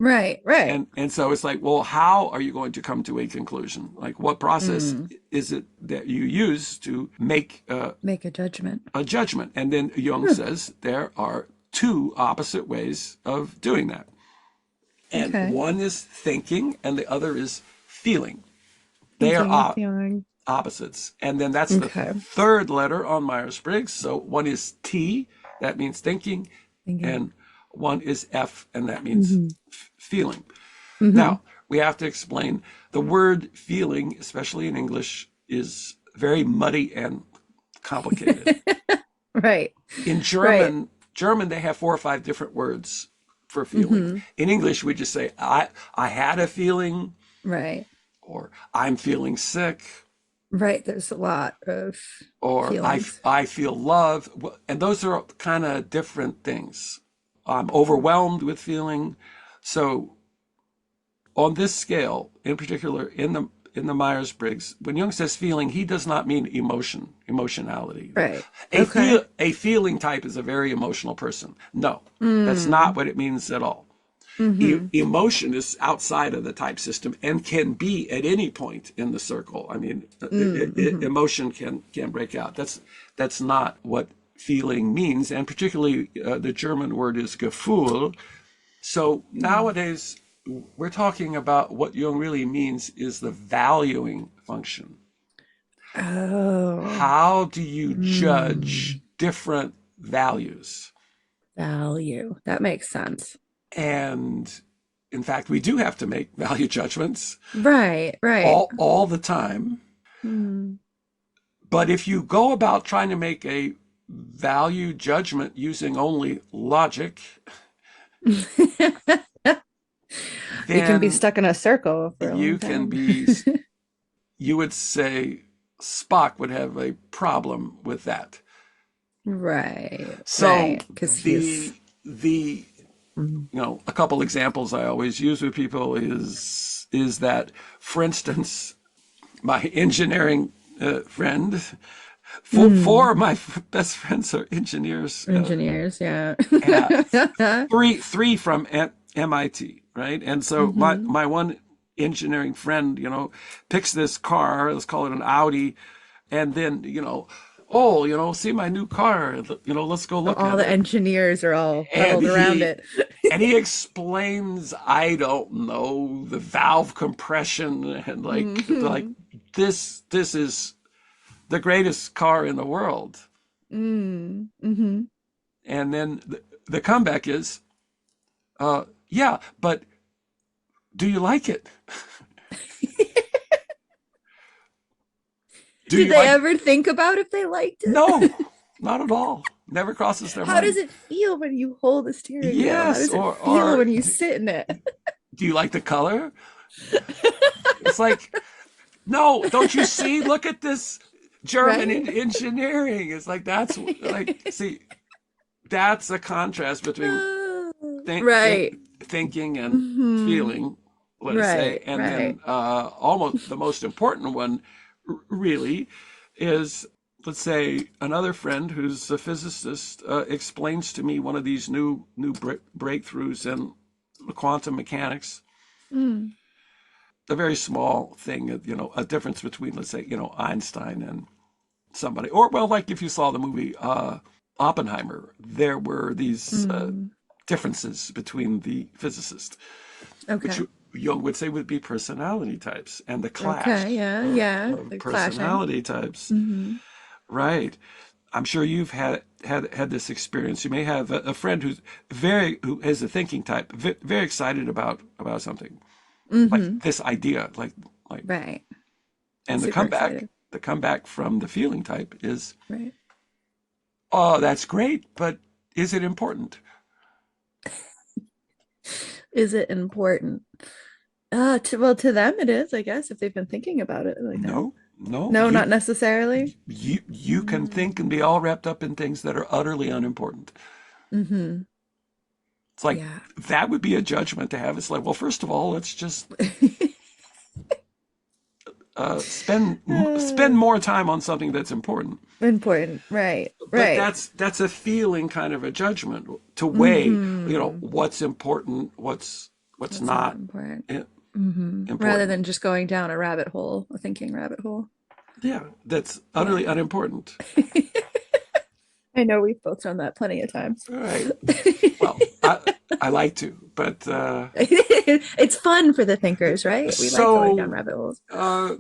Right. Right. And so it's like, well, how are you going to come to a conclusion? Like, what process Mm. is it that you use to make Make a judgment. a judgment? And then Jung Huh. says there are two opposite ways of doing that. And Okay. one is thinking and the other is feeling. They are Thinking and feeling. opposites. And then that's the Okay. third letter on Myers-Briggs. So one is T, that means thinking, Thinking. and one is F, and that means Hmm. feeling. Hmm. Now, we have to explain the word feeling, especially in English, is very muddy and complicated. Right. In Right. German, they have 4 or 5 different words for feeling. Hmm. In English, we just say, I had a feeling, Right. or I'm feeling sick, Right. There's a lot of or feelings. I feel love. And those are kind of different things. I'm overwhelmed with feeling. So on this scale, in particular, in the Myers-Briggs, when Jung says feeling, he does not mean emotionality. Right. Okay. A feeling type is a very emotional person. No, that's not Mm. what it means at all. Hmm. Emotion is outside of the type system and can be at any point in the circle. I mean, Mm-hmm. emotion can break out. That's not what feeling means, and particularly the German word is Gefühl. So nowadays we're talking about what Jung really means is the valuing function. Oh. How do you judge Mm. different values? Value. That makes sense. And in fact, we do have to make value judgments Right. Right. all the time. Mm. But if you go about trying to make a value judgment using only logic, We can be then stuck in a circle for a you long can time. be, you would say Spock would have a problem with that. Right. So Right. Because he's. the Mm. a couple examples I always use with people is that, for instance, my engineering friend, four Mm. of my best friends are engineers. Engineers. Yeah. Uh, three from MIT, right? And so Hmm. my one engineering friend, picks this car, let's call it an Audi, and then, oh, see my new car, let's go So look all at the it. engineers are all And huddled around he it. and he explains, I don't know, the valve compression, and like Hmm. this is the greatest car in the world. Mm. Hmm. And then the comeback is, yeah, but do you like it? Do Did you they like? ever think about if they liked No, it? not at all. Never crosses their How does mind. it feel when you hold the steering wheel? How Yes, does it feel or when you sit in it? do you like the color? It's like, no, don't you see? Look at this German Right? engineering. It's like, that's like, see, that's a contrast between Right. thinking and Hmm. feeling, let us say. Right. And then Right. almost the most important one, really, is, let's say, another friend who's a physicist explains to me one of these new breakthroughs in quantum mechanics. Mm. A very small thing, a difference between, let's say, Einstein and somebody. Or, well, like if you saw the movie Oppenheimer, there were these Mm. differences between the physicists, which Okay. Jung would say would be personality types, and the clash Okay. Yeah. Yeah. of The clashing. personality types. Mm-hmm. Right. I'm sure you've had this experience. You may have a friend who is a thinking type, very excited about something, like Mm-hmm. this idea, like, Right. and Super excited. the comeback from the feeling type is, Right. oh, that's great, but is it important? Is it important? To them it is, I guess, if they've been thinking about it like that. No, no. No, not necessarily. You can think Mm. and be all wrapped up in things that are utterly unimportant. Mm-hmm. It's like Yeah. that would be a judgment to have. It's like, well, first of all, let's just spend Uh, more time on something that's important. important. Right. But Right. that's a feeling kind of a judgment to weigh, Mm-hmm. what's important, what's That's not not important. i- Mm-hmm. Rather important. than just going down a rabbit hole, a thinking rabbit hole. Yeah, that's utterly Yeah. unimportant. I know we've both done that plenty of times. All right. Well, I like to, but It's fun for the thinkers, right? We like going down so rabbit holes.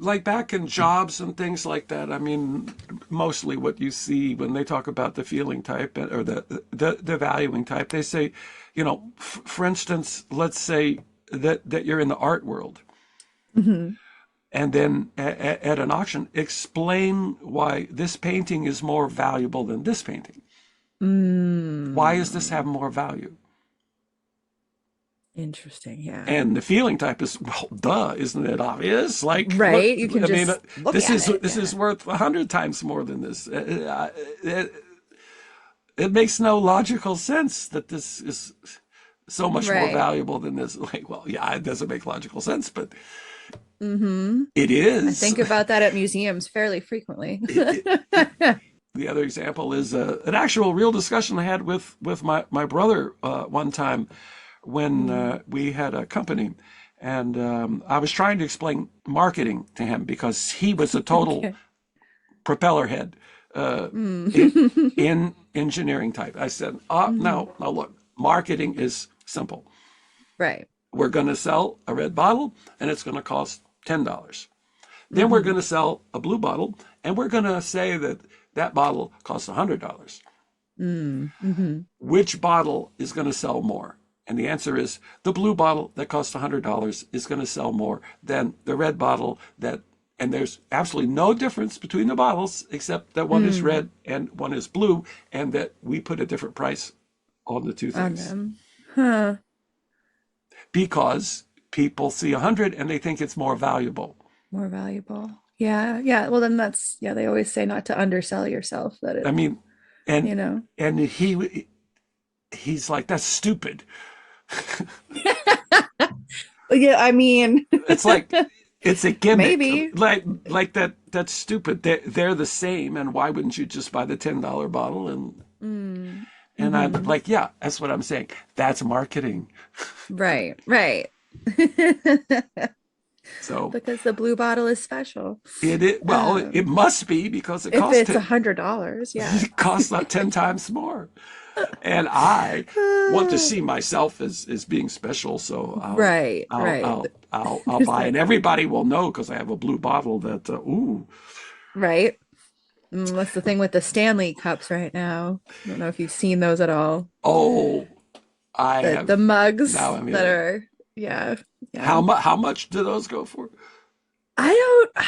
like back in jobs and things like that. I mean, mostly what you see when they talk about the feeling type or the valuing type, they say, for instance, let's say that you're in the art world, Hmm. and then at an auction, explain why this painting is more valuable than this painting. Why does this have Mm. more value? Interesting. Yeah. And the feeling type is, well, duh, isn't it obvious? Like, look, Right. You can I mean, just look at it. this is Yeah. worth 100 times more than this. It makes no logical sense that this is so much more Right. valuable than this. Like, well, yeah, it doesn't make logical sense, but Hmm. it I is. think about that at museums fairly frequently. The other example is an actual real discussion I had with my brother one time when Mm. we had a company, and I was trying to explain marketing to him because he was a total Okay. propeller head in, Mm. in engineering type. I said, Hmm. no, no, look, marketing is simple. Right. We're going to sell a red bottle, and it's going to cost $10. Then we're Hmm. going to sell a blue bottle, and we're going to say that that bottle costs $100. Mm-hmm. Which bottle is going to sell more? And the answer is the blue bottle that costs $100 is going to sell more than the red bottle and there's absolutely no difference between the bottles except that one is Mm. red and one is blue, and that we put a different price on the two On things them. Huh. because people see 100 and they think it's more valuable. More valuable. Yeah. Yeah. Well, then yeah, they always say not to undersell yourself, that I it, mean, and you know. and he's like, that's stupid. Yeah, I mean, It's like it's a gimmick, maybe. like that's stupid. They're the same, and why wouldn't you just buy the $10 bottle? Mm. And I'm Hmm. like, yeah, that's what I'm saying. That's marketing. Right, right. So Because the blue bottle is special. well, it Um, must be because if it's $100, yeah. it costs like 10 times more. And I want to see myself as being special, so Right, right. I'll There's buy, and like, everybody will know because I have a blue bottle that ooh. right. That's the thing with the Stanley cups right now. I don't know if you've seen those at all. Oh, I The have. mugs Now I'm that hearing. are, yeah, yeah. How much do those go for? I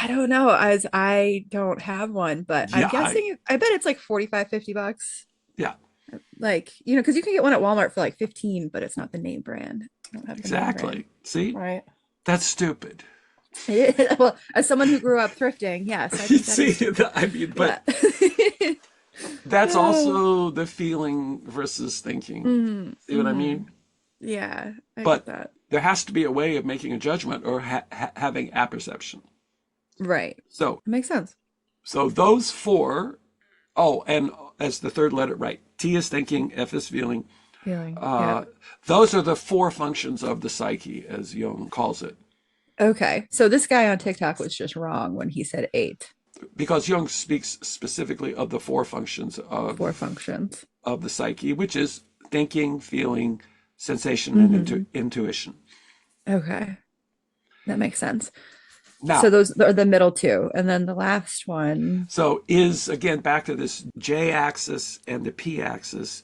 don't know, as I don't have one, but I'm Yeah, guessing I bet it's like 45, $50. yeah, Like, because you can get one at Walmart for like 15, but it's not the name brand. I don't have the name brand. exactly. See, Right. that's stupid. Well, as someone who grew up thrifting, yes, I You think that see, is stupid. I mean, but Yeah. that's Oh. also the feeling versus thinking. Mm, See what I hmm. mean? Yeah, I get But that. there has to be a way of making a judgment or having apperception. Right. So, That makes sense. those four. Oh, and as the third letter, right? T is thinking, F is feeling. Feeling. Yeah. Uh, those are the four functions of the psyche, as Jung calls it. Okay. So this guy on TikTok was just wrong when he said eight. Because Jung speaks specifically of the four functions Four functions. of the psyche, which is thinking, feeling, sensation and Mm-hmm. intuition. Okay. That makes sense. So Now, those are the middle two. And then the last one. so is again back to this J axis and the P axis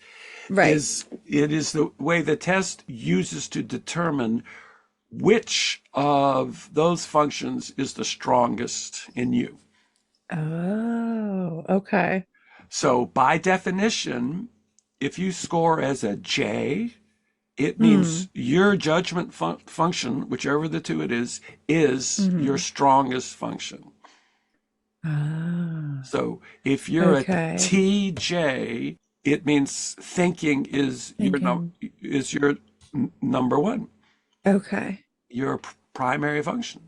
Right. is it is the way the test uses to determine which of those functions is the strongest in you. Oh, okay. So by definition, if you score as a J, it Hmm. means your judgment function, whichever the two it is your Mm-hmm. strongest function. Ah, So if you're a okay. TJ, it means thinking Thinking. is your number one, Okay. your primary function.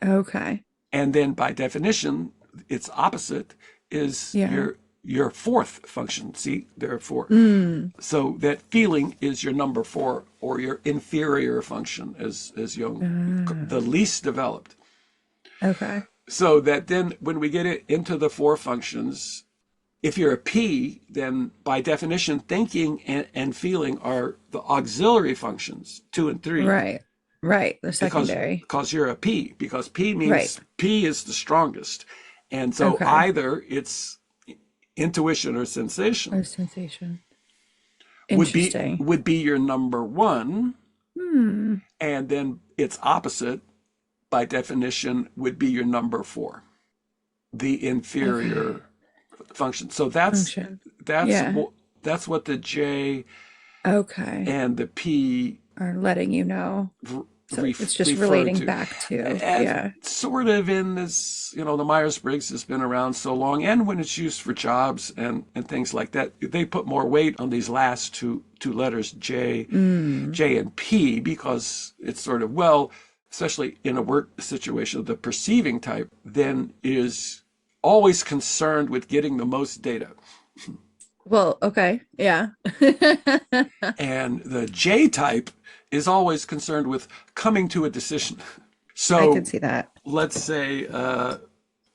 Okay. And then by definition, its opposite is Yeah. your fourth function. See, there are four. Mm. So that feeling is your number four or your inferior function as Jung, the Ah, least developed. okay. So that then when we get it into the four functions, if you're a P, then by definition, thinking and feeling are the auxiliary functions, two and three, Right. Right. The because secondary. you're a P, because P Right. means P is the strongest. And so Okay. either it's intuition or sensation Or sensation. Interesting. would be your number one, Hmm. and then its opposite by definition would be your number four, the Okay. inferior function. So Function. that's Yeah. that's what the J Okay. and the P Are letting you know. So it's just refer relating to. back to, And yeah. sort of in this, the Myers-Briggs has been around so long, and when it's used for jobs and things like that, they put more weight on these last two letters, Mm. J and P, because it's sort of, well, especially in a work situation, the perceiving type then is always concerned with getting the most data. Well, okay. Yeah. And the J type is always concerned with coming to a decision. I could So see that. let's say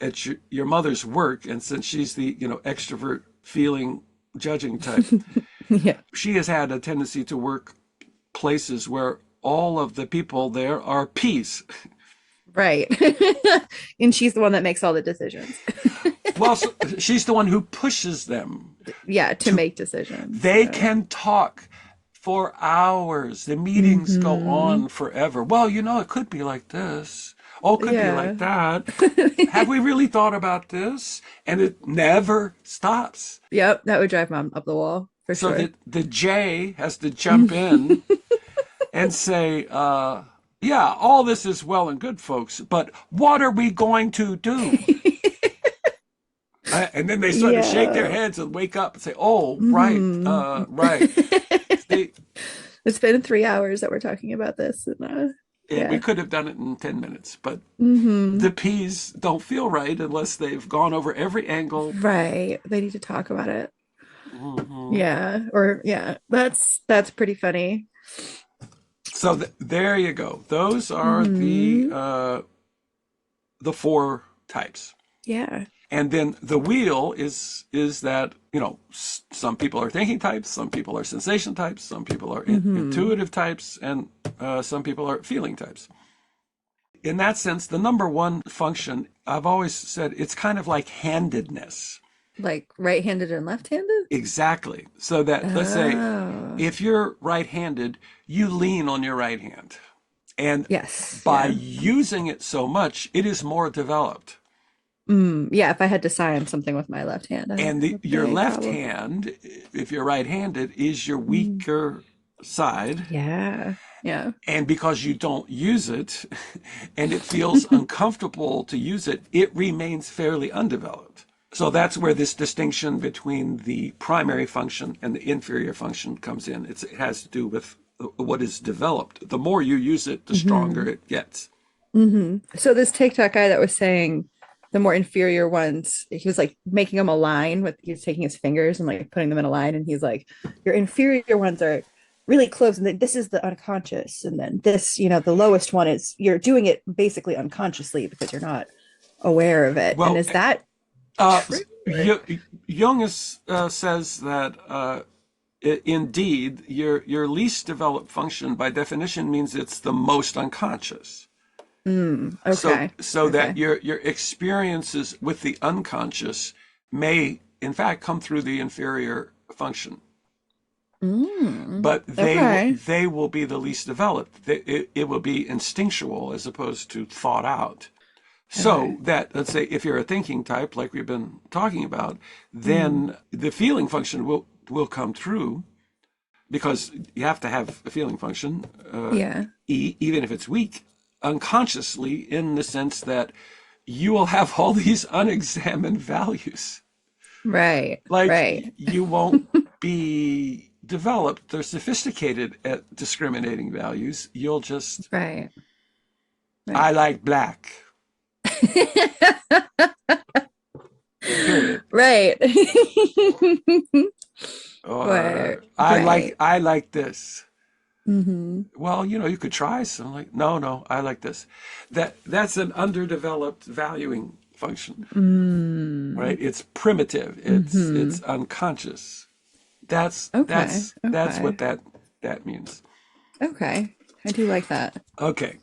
at your mother's work, and since she's the extrovert feeling judging type, Yeah. she has had a tendency to work places where all of the people there are P's. Right. And she's the one that makes all the decisions. Well, so she's the one who pushes them Yeah, to to. make decisions. They So. can talk for hours. The meetings go Hmm. on forever. Well, it could be like this. Oh, it could be Yeah. like that. Have we really thought about this? And it never stops. Yep, that would drive mom up the wall for So sure. that the J has to jump in and say, yeah, all this is well and good, folks, but what are we going to do? And then they sort of shake their Yeah. heads and wake up and say, oh, right, Hmm. right. See, It's been 3 hours that we're talking about this. And, we yeah. could have done it in 10 minutes, but Hmm. the P's don't feel right unless they've gone over every angle. Right. They need to talk about it. Mhm. Yeah. Or yeah, that's pretty funny. So there you go. Those are Hmm. the four types. Yeah. And then the wheel is that, some people are thinking types, some people are sensation types, some people are Hmm. intuitive types, and some people are feeling types. In that sense, the number one function, I've always said, it's kind of like handedness. Like right-handed and left-handed? Exactly. So that, let's say, Oh. if you're right-handed, you lean on your right hand. And Yes. by Yeah. using it so much, it is more developed. Yeah, if I had to sign something with my left hand, I And have a your big left problem. hand, if you're right-handed, is your Mm. weaker side. Yeah. Yeah. And because you don't use it and it feels uncomfortable to use it, it remains fairly undeveloped. So that's where this distinction between the primary function and the inferior function comes in. It has to do with what is developed. The more you use it, the stronger Hmm. it gets. So this TikTok guy that was saying the more inferior ones, he was like making them align with, he was taking his fingers and like putting them in a line, and he's like, your inferior ones are really close, and then this is the unconscious, and then this, the lowest one is you're doing it basically unconsciously because you're not aware of it. And Well, is that uh, true? Or- Jung says that Indeed, your least developed function by definition means it's the most unconscious. Okay. So that Okay. your experiences with the unconscious may, in fact, come through the inferior function, but Okay. they will be the least developed. It will be instinctual as opposed to thought out. So Okay. that, let's say, if you're a thinking type, like we've been talking about, Mm. then the feeling function will come through because you have to have a feeling function, Yeah. even if it's weak, unconsciously, in the sense that you will have all these unexamined values. Right. Like Right. you won't be developed or sophisticated at discriminating values. You'll just, Right. I Right. like black, period. Right. Right. Or Right. I like this. Mm-hmm. Well, you could try some. Like, no, I like this. That's an underdeveloped valuing function, Mm. right? It's primitive. Mm-hmm. It's unconscious. Okay. That's what Okay. that means. Okay. I do like that. Okay,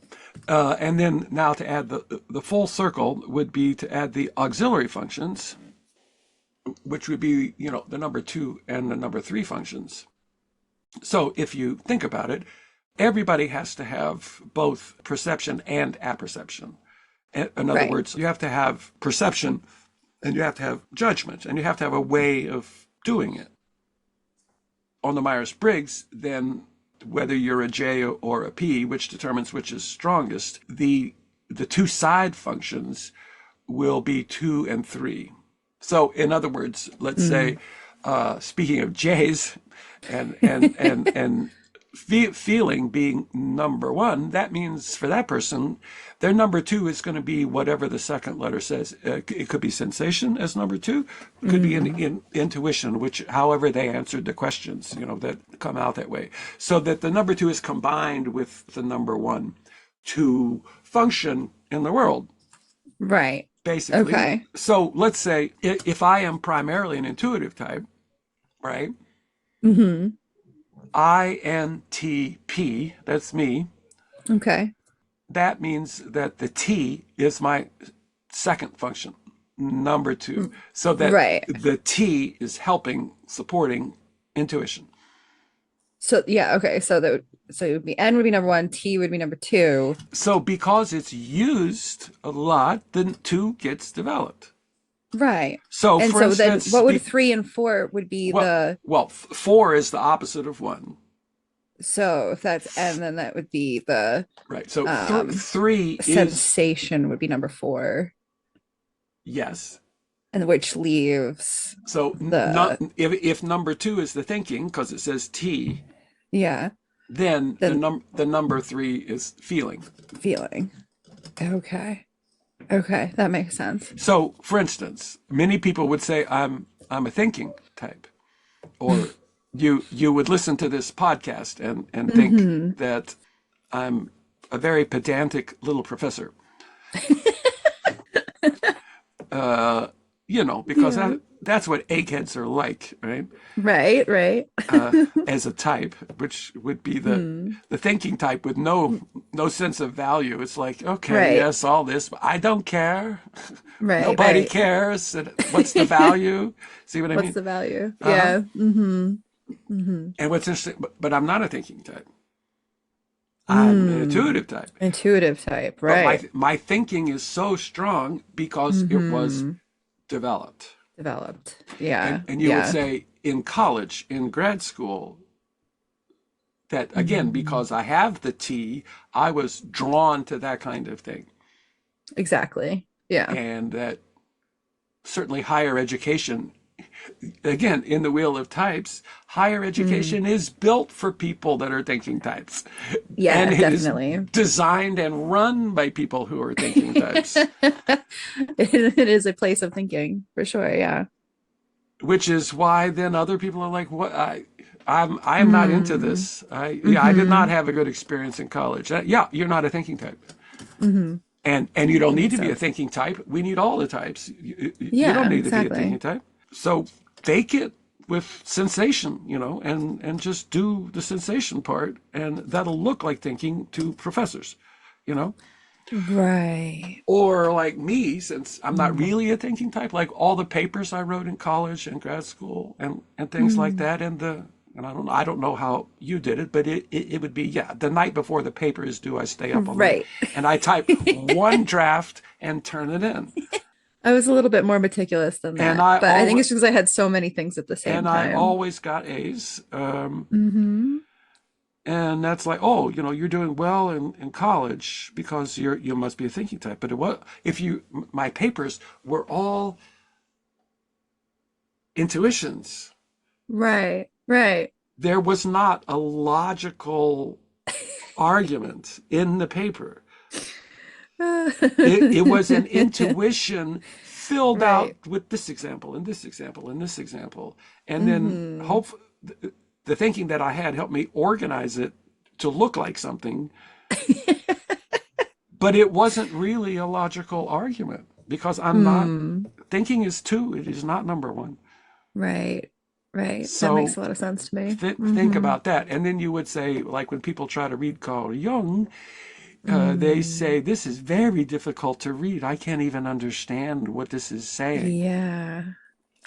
and then now to add the full circle would be to add the auxiliary functions, which would be the number two and the number three functions. So if you think about it, everybody has to have both perception and apperception. In other Right. words, you have to have perception and you have to have judgment and you have to have a way of doing it. On the Myers-Briggs, then whether you're a J or a P, which determines which is strongest, the two side functions will be two and three. So in other words, let's say, Mm. speaking of J's and feeling being number one, that means for that person, their number two is going to be whatever the second letter says. It could be sensation as number two. It could be Mm. intuition, which however they answered the questions, that come out that way. So that the number two is combined with the number one to function in the world, Right. basically. Okay. So let's say if I am primarily an intuitive type, right? Mm-hmm. INTP, that's me. Okay. That means that the T is my second function, number two. So that Right. the T is helping, supporting intuition. So yeah, okay. So it would be N would be number one, T would be number two. So because it's used a lot, then two gets developed. Right. So And for so then instance, what would three and four would be four is the opposite of one. so if that's N, then that would be the Right. So um three is, sensation would be number four, yes. and which leaves So not the if number two is the thinking, because it says T, yeah, then then the number three is feeling. feeling. Okay. Okay, that makes sense. So, for instance, many people would say I'm a thinking type, or you would listen to this podcast and think Mm-hmm. that I'm a very pedantic little professor. Because Yeah. that's what eggheads are like, right? Right, right. As a type, which would be Hmm. the thinking type with no sense of value. It's like, okay, Right, yes, all this, but I don't care. right, Nobody right. cares. And what's the value? See what I What's mean? the value? Uh-huh. Yeah. Mm-hmm. Mm-hmm. And what's interesting, but I'm not a thinking type. I'm an Mm. intuitive type. Intuitive type, But right. my thinking is so strong because it was Mm-hmm. developed. Developed. Yeah. And you would Yeah. say in college, in grad school, that again, Mm-hmm. because I have the T, I was drawn to that kind of thing. Exactly. Yeah. And that certainly higher education, again, in the wheel of types, higher Mm. education is built for people that are thinking types. And Yeah, it is definitely. designed and run by people who are thinking types, It is a place of thinking for sure. Yeah. which is why then other people are like, what I'm not into Mm. this. I did not Mm-hmm. have a good experience in college. Yeah, you're not a thinking type. Mm-hmm. And you don't That need makes to be a sense. thinking type. We need all the types. You don't Yeah, need to be a thinking exactly. type. So fake it, with sensation, and just do the sensation part, and that'll look like thinking to professors, you know. Right. Or like me, since I'm not really a thinking type, like all the papers I wrote in college and grad school and things like Mm. that, and I don't know how you did it, but it would be, yeah, the night before the paper is due, I stay up all night Right. and I type one draft and turn it in. I was a little bit more meticulous than And that, I but I think always it's because I had so many things at the same and I time. always got A's. Hmm. And that's like, oh, you're doing well in college because you must be a thinking type. But if my papers were all intuitions. Right. Right. There was not a logical argument in the paper. It was an intuition filled Right. out with this example and this example and this example. And then Hmm. the thinking that I had helped me organize it to look like something, but it wasn't really a logical argument because I'm not, Hmm. thinking is two, it is not number one. Right. Right. That makes So a lot of sense to me. think Hmm. about that. And then you would say, like when people try to read Carl Jung, they Mm. say, this is very difficult to read. I can't even understand what this is saying. Yeah.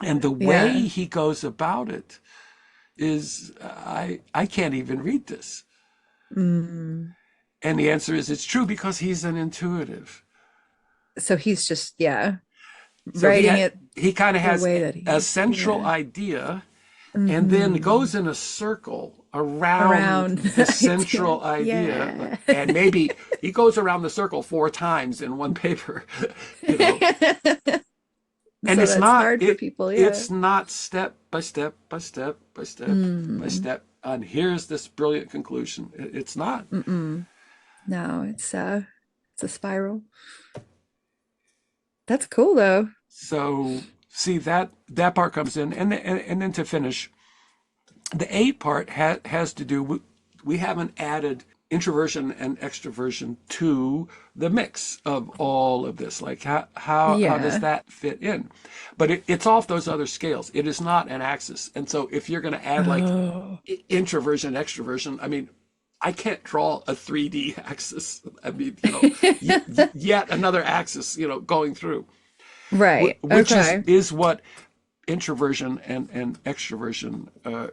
And the way Yeah. he goes about it is, I can't even read this. Mm. And the answer is, it's true because he's an intuitive. So he's just, yeah, So writing it he kind of the has way that a he, central yeah. idea and then Hmm. goes in a circle around Around the the idea. central idea. Yeah. And maybe he goes around the circle 4 times in one paper, you know. And So that's hard for people. Yeah. it's not step by step by step by step by Mm. step. And here's this brilliant conclusion. It's not. Mm-mm. No, it's a spiral. That's cool though. So see that part comes in, and then to finish, the A part has to do with, we haven't added introversion and extroversion to the mix of all of this. Like how does Yeah. that fit in? But it's off those other scales. It is not an axis. And so if you're going to add like Oh. introversion, extroversion, I mean, I can't draw a 3D axis. I mean, yet another axis, going through, Right. which Okay. is what introversion and extroversion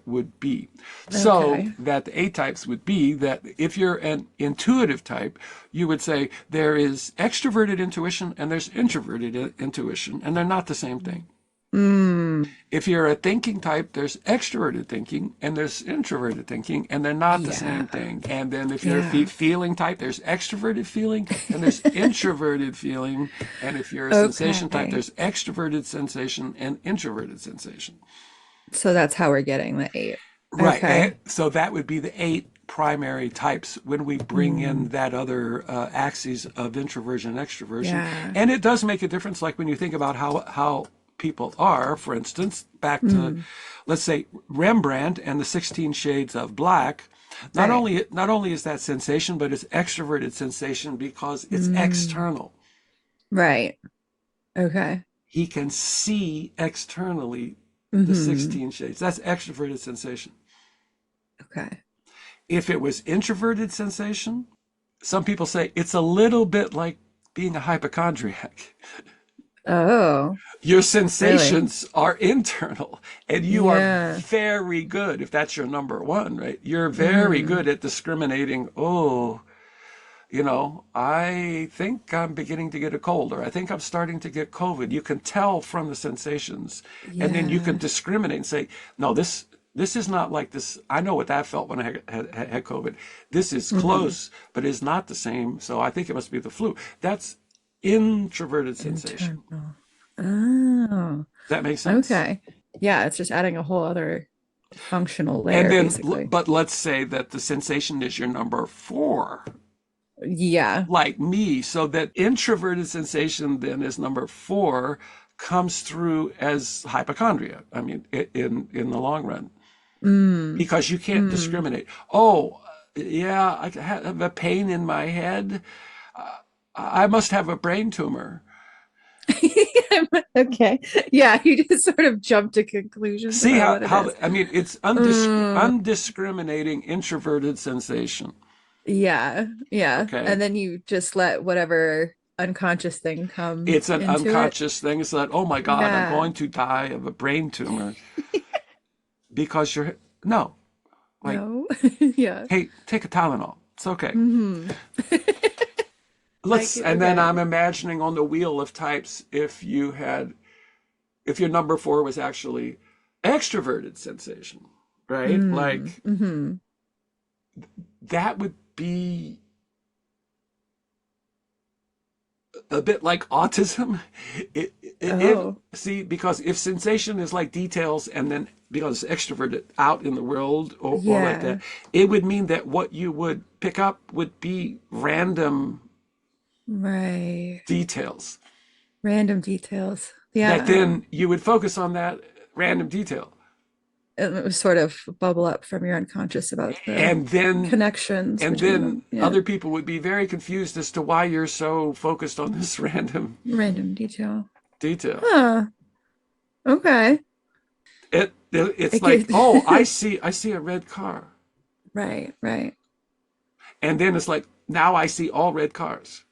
would be. So Okay. that the A types would be that if you're an intuitive type, you would say there is extroverted intuition and there's introverted intuition, and they're not the same thing. Mm. If you're a thinking type, there's extroverted thinking and there's introverted thinking, and they're not the same Yeah. thing. And then if you're a Yeah. feeling type, there's extroverted feeling and there's introverted feeling. And if you're a sensation type, Okay. there's extroverted sensation and introverted sensation. So that's how we're getting the eight. Right. Okay. So that would be the 8 primary types when we bring in Mm. that other axes of introversion and extroversion. Yeah. And it does make a difference, like when you think about how people are, for instance, back to, Mm. let's say, Rembrandt and the 16 Shades of Black. Right. Not only is that sensation, but it's extroverted sensation because it's Mm. external. Right. Okay. He can see externally the Hmm. 16 shades. That's extroverted sensation. Okay. If it was introverted sensation, some people say it's a little bit like being a hypochondriac. Oh, Your really? sensations are internal, and you are Yeah. very good, if that's your number one, right? You're very Mm. good at discriminating. Oh, I think I'm beginning to get a cold, or I think I'm starting to get COVID. You can tell from the sensations, and then you can Yeah. discriminate and say, no, this is not like this. I know what that felt when I had COVID. This is Hmm. close, but it's not the same. So I think it must be the flu. That's introverted sensation. Internal. Oh, That makes sense. okay. Yeah, it's just adding a whole other functional And layer, then, basically. but let's say that the sensation is your number 4, Yeah. like me. So that introverted sensation then is number 4, comes through as hypochondria. I mean, in the long run, Mm. because you can't Mm. discriminate. Oh, yeah, I have a pain in my head. I must have a brain tumor. Okay. Yeah, you just sort of jump to conclusions See about how what it how is. I mean it's Mm, undiscriminating introverted sensation. yeah, yeah. Okay, And then you just let whatever unconscious thing come it's an into it. unconscious thing. It's that, oh my God, I'm Yeah. going to die of a brain tumor because you're no, like, No. Yeah. hey, take a Tylenol. It's okay. Hmm. I Let's, can, and then okay. I'm imagining on the wheel of types if your number four was actually extroverted sensation, right? Mm, Like hmm. that would be a bit like autism. If Oh, see, because if sensation is like details, and then because it's extroverted out in the world, or like that, yeah. it would mean that what you would pick up would be random Right. details. Random details. That Yeah. then you would focus on that random detail, It was sort of bubble up from your unconscious about the and then connections and between then them. Yeah. other people would be very confused as to why you're so focused on this random Random detail. detail. Huh. Okay. It's It like, could oh, I see a red car. right, right. And then it's like, now I see all red cars.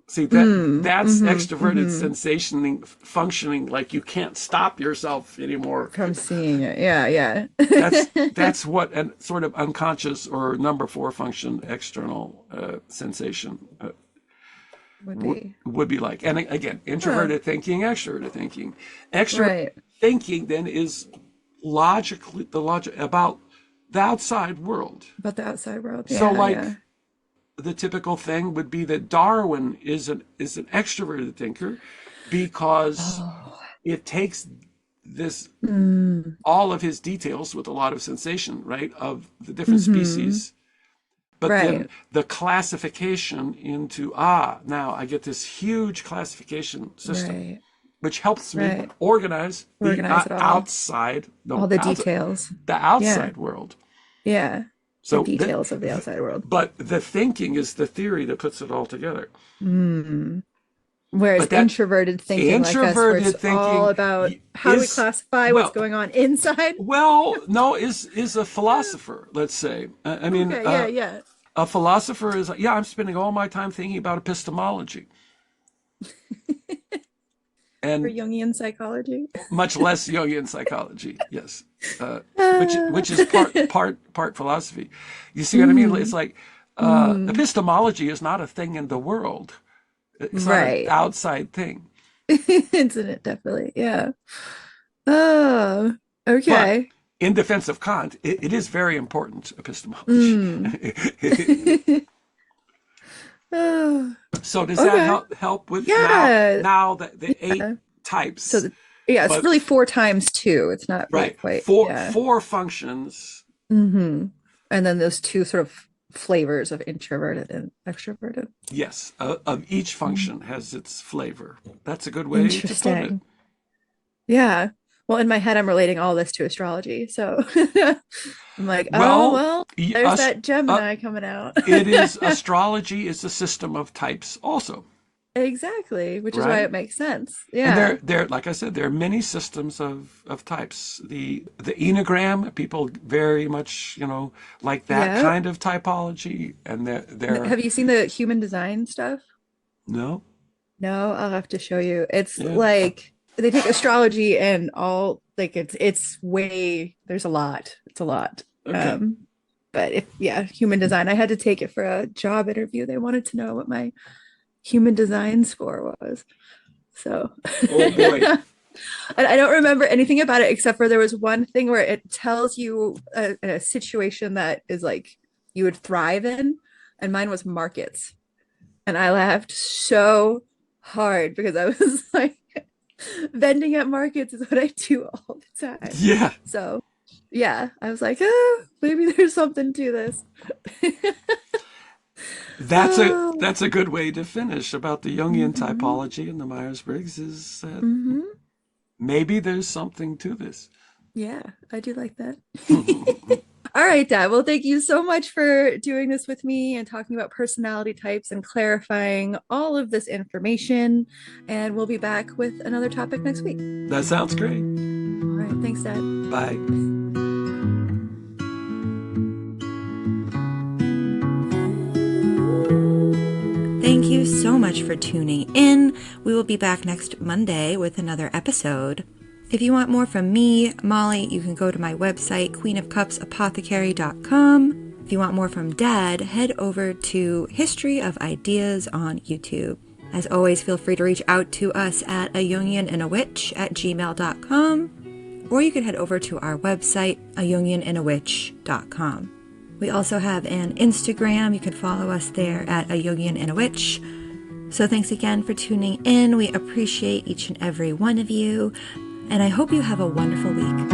See, that's Mm-hmm. extroverted Mm-hmm. sensation functioning like you can't stop yourself anymore. From seeing it. Yeah, yeah. That's what a sort of unconscious or number four function external sensation Would be. would be like. And again, Huh. introverted thinking, extroverted thinking. Extroverted Right. thinking then is logically the logic about the outside world. About the outside world. So Yeah, like yeah. the typical thing would be that Darwin is an extroverted thinker because Oh. it takes this Mm. all of his details with a lot of sensation, right, of the different Mm-hmm. species, but then Right. the classification into now I get this huge classification system Right. which helps me Right. organize the Organize it all. outside All no the outside details. the Yeah. outside world. Yeah. The So that, details of the outside world. but the thinking is the theory that puts it all together. Mm. Whereas But that introverted thinking like us, where it's introverted all thinking about how do we is classify what's well, going on inside? no, is a philosopher. Let's say. I mean, Okay, yeah, yeah. a philosopher is yeah. I'm spending all my time thinking about epistemology, For and Jungian psychology. much less Jungian psychology. Yes, Uh, which is part philosophy. You see what I mean? It's mm, like mm, epistemology is not a thing in the world. It's not an right. outside thing. Incident, definitely. Yeah. Oh, But okay. in defense of Kant, it is very important epistemology. Mm. Oh, So does that okay. help with Yeah. now the eight Yeah. So types? yeah, it's But really four times two. It's not really right, quite, four yeah. four functions. Hmm. And then those two sort of flavors of introverted and extroverted. Yes, of each Mm. function has its flavor. That's a good way to put it. Interesting. Yeah. Well, in my head, I'm relating all this to astrology. So I'm like, oh, Well, well, y- there's us, that uh, Gemini coming out. it is astrology is a system of types also, Exactly, which is why right? it makes sense. And Yeah. like I said, there are many systems of types. The Enneagram, people very much, like that Yeah. kind of typology. And they're Have you seen the human design stuff? no, No, I'll have to show you. It's yeah, like they take astrology and all like it's way there's a lot. It's a lot. okay. Um, but if yeah, human design, I had to take it for a job interview. They wanted to know what my human design score was. So Oh boy. I don't remember anything about it except for there was one thing where it tells you a situation that is like you would thrive in, and mine was markets. And I laughed so hard because I was like, vending at markets is what I do all the time. Yeah, So, yeah, I was like, oh, maybe there's something to this. that's a Oh, that's a good way to finish about the Jungian mm-hmm, typology and the Myers-Briggs is that mm-hmm. maybe there's something to this. Yeah, I do like that. All right, Dad. Well, thank you so much for doing this with me and talking about personality types and clarifying all of this information. And we'll be back with another topic next week. That sounds great. All right. Thanks, Dad. Bye. Thank you so much for tuning in. We will be back next Monday with another episode. If you want more from me, Molly, you can go to my website, queenofcupsapothecary.com. If you want more from Dad, head over to History of Ideas on YouTube. As always, feel free to reach out to us at ajungianandawitch@gmail.com, or you can head over to our website, ajungianandawitch.com. We also have an Instagram. You can follow us there at ajungianandawitch. So thanks again for tuning in. We appreciate each and every one of you, and I hope you have a wonderful week.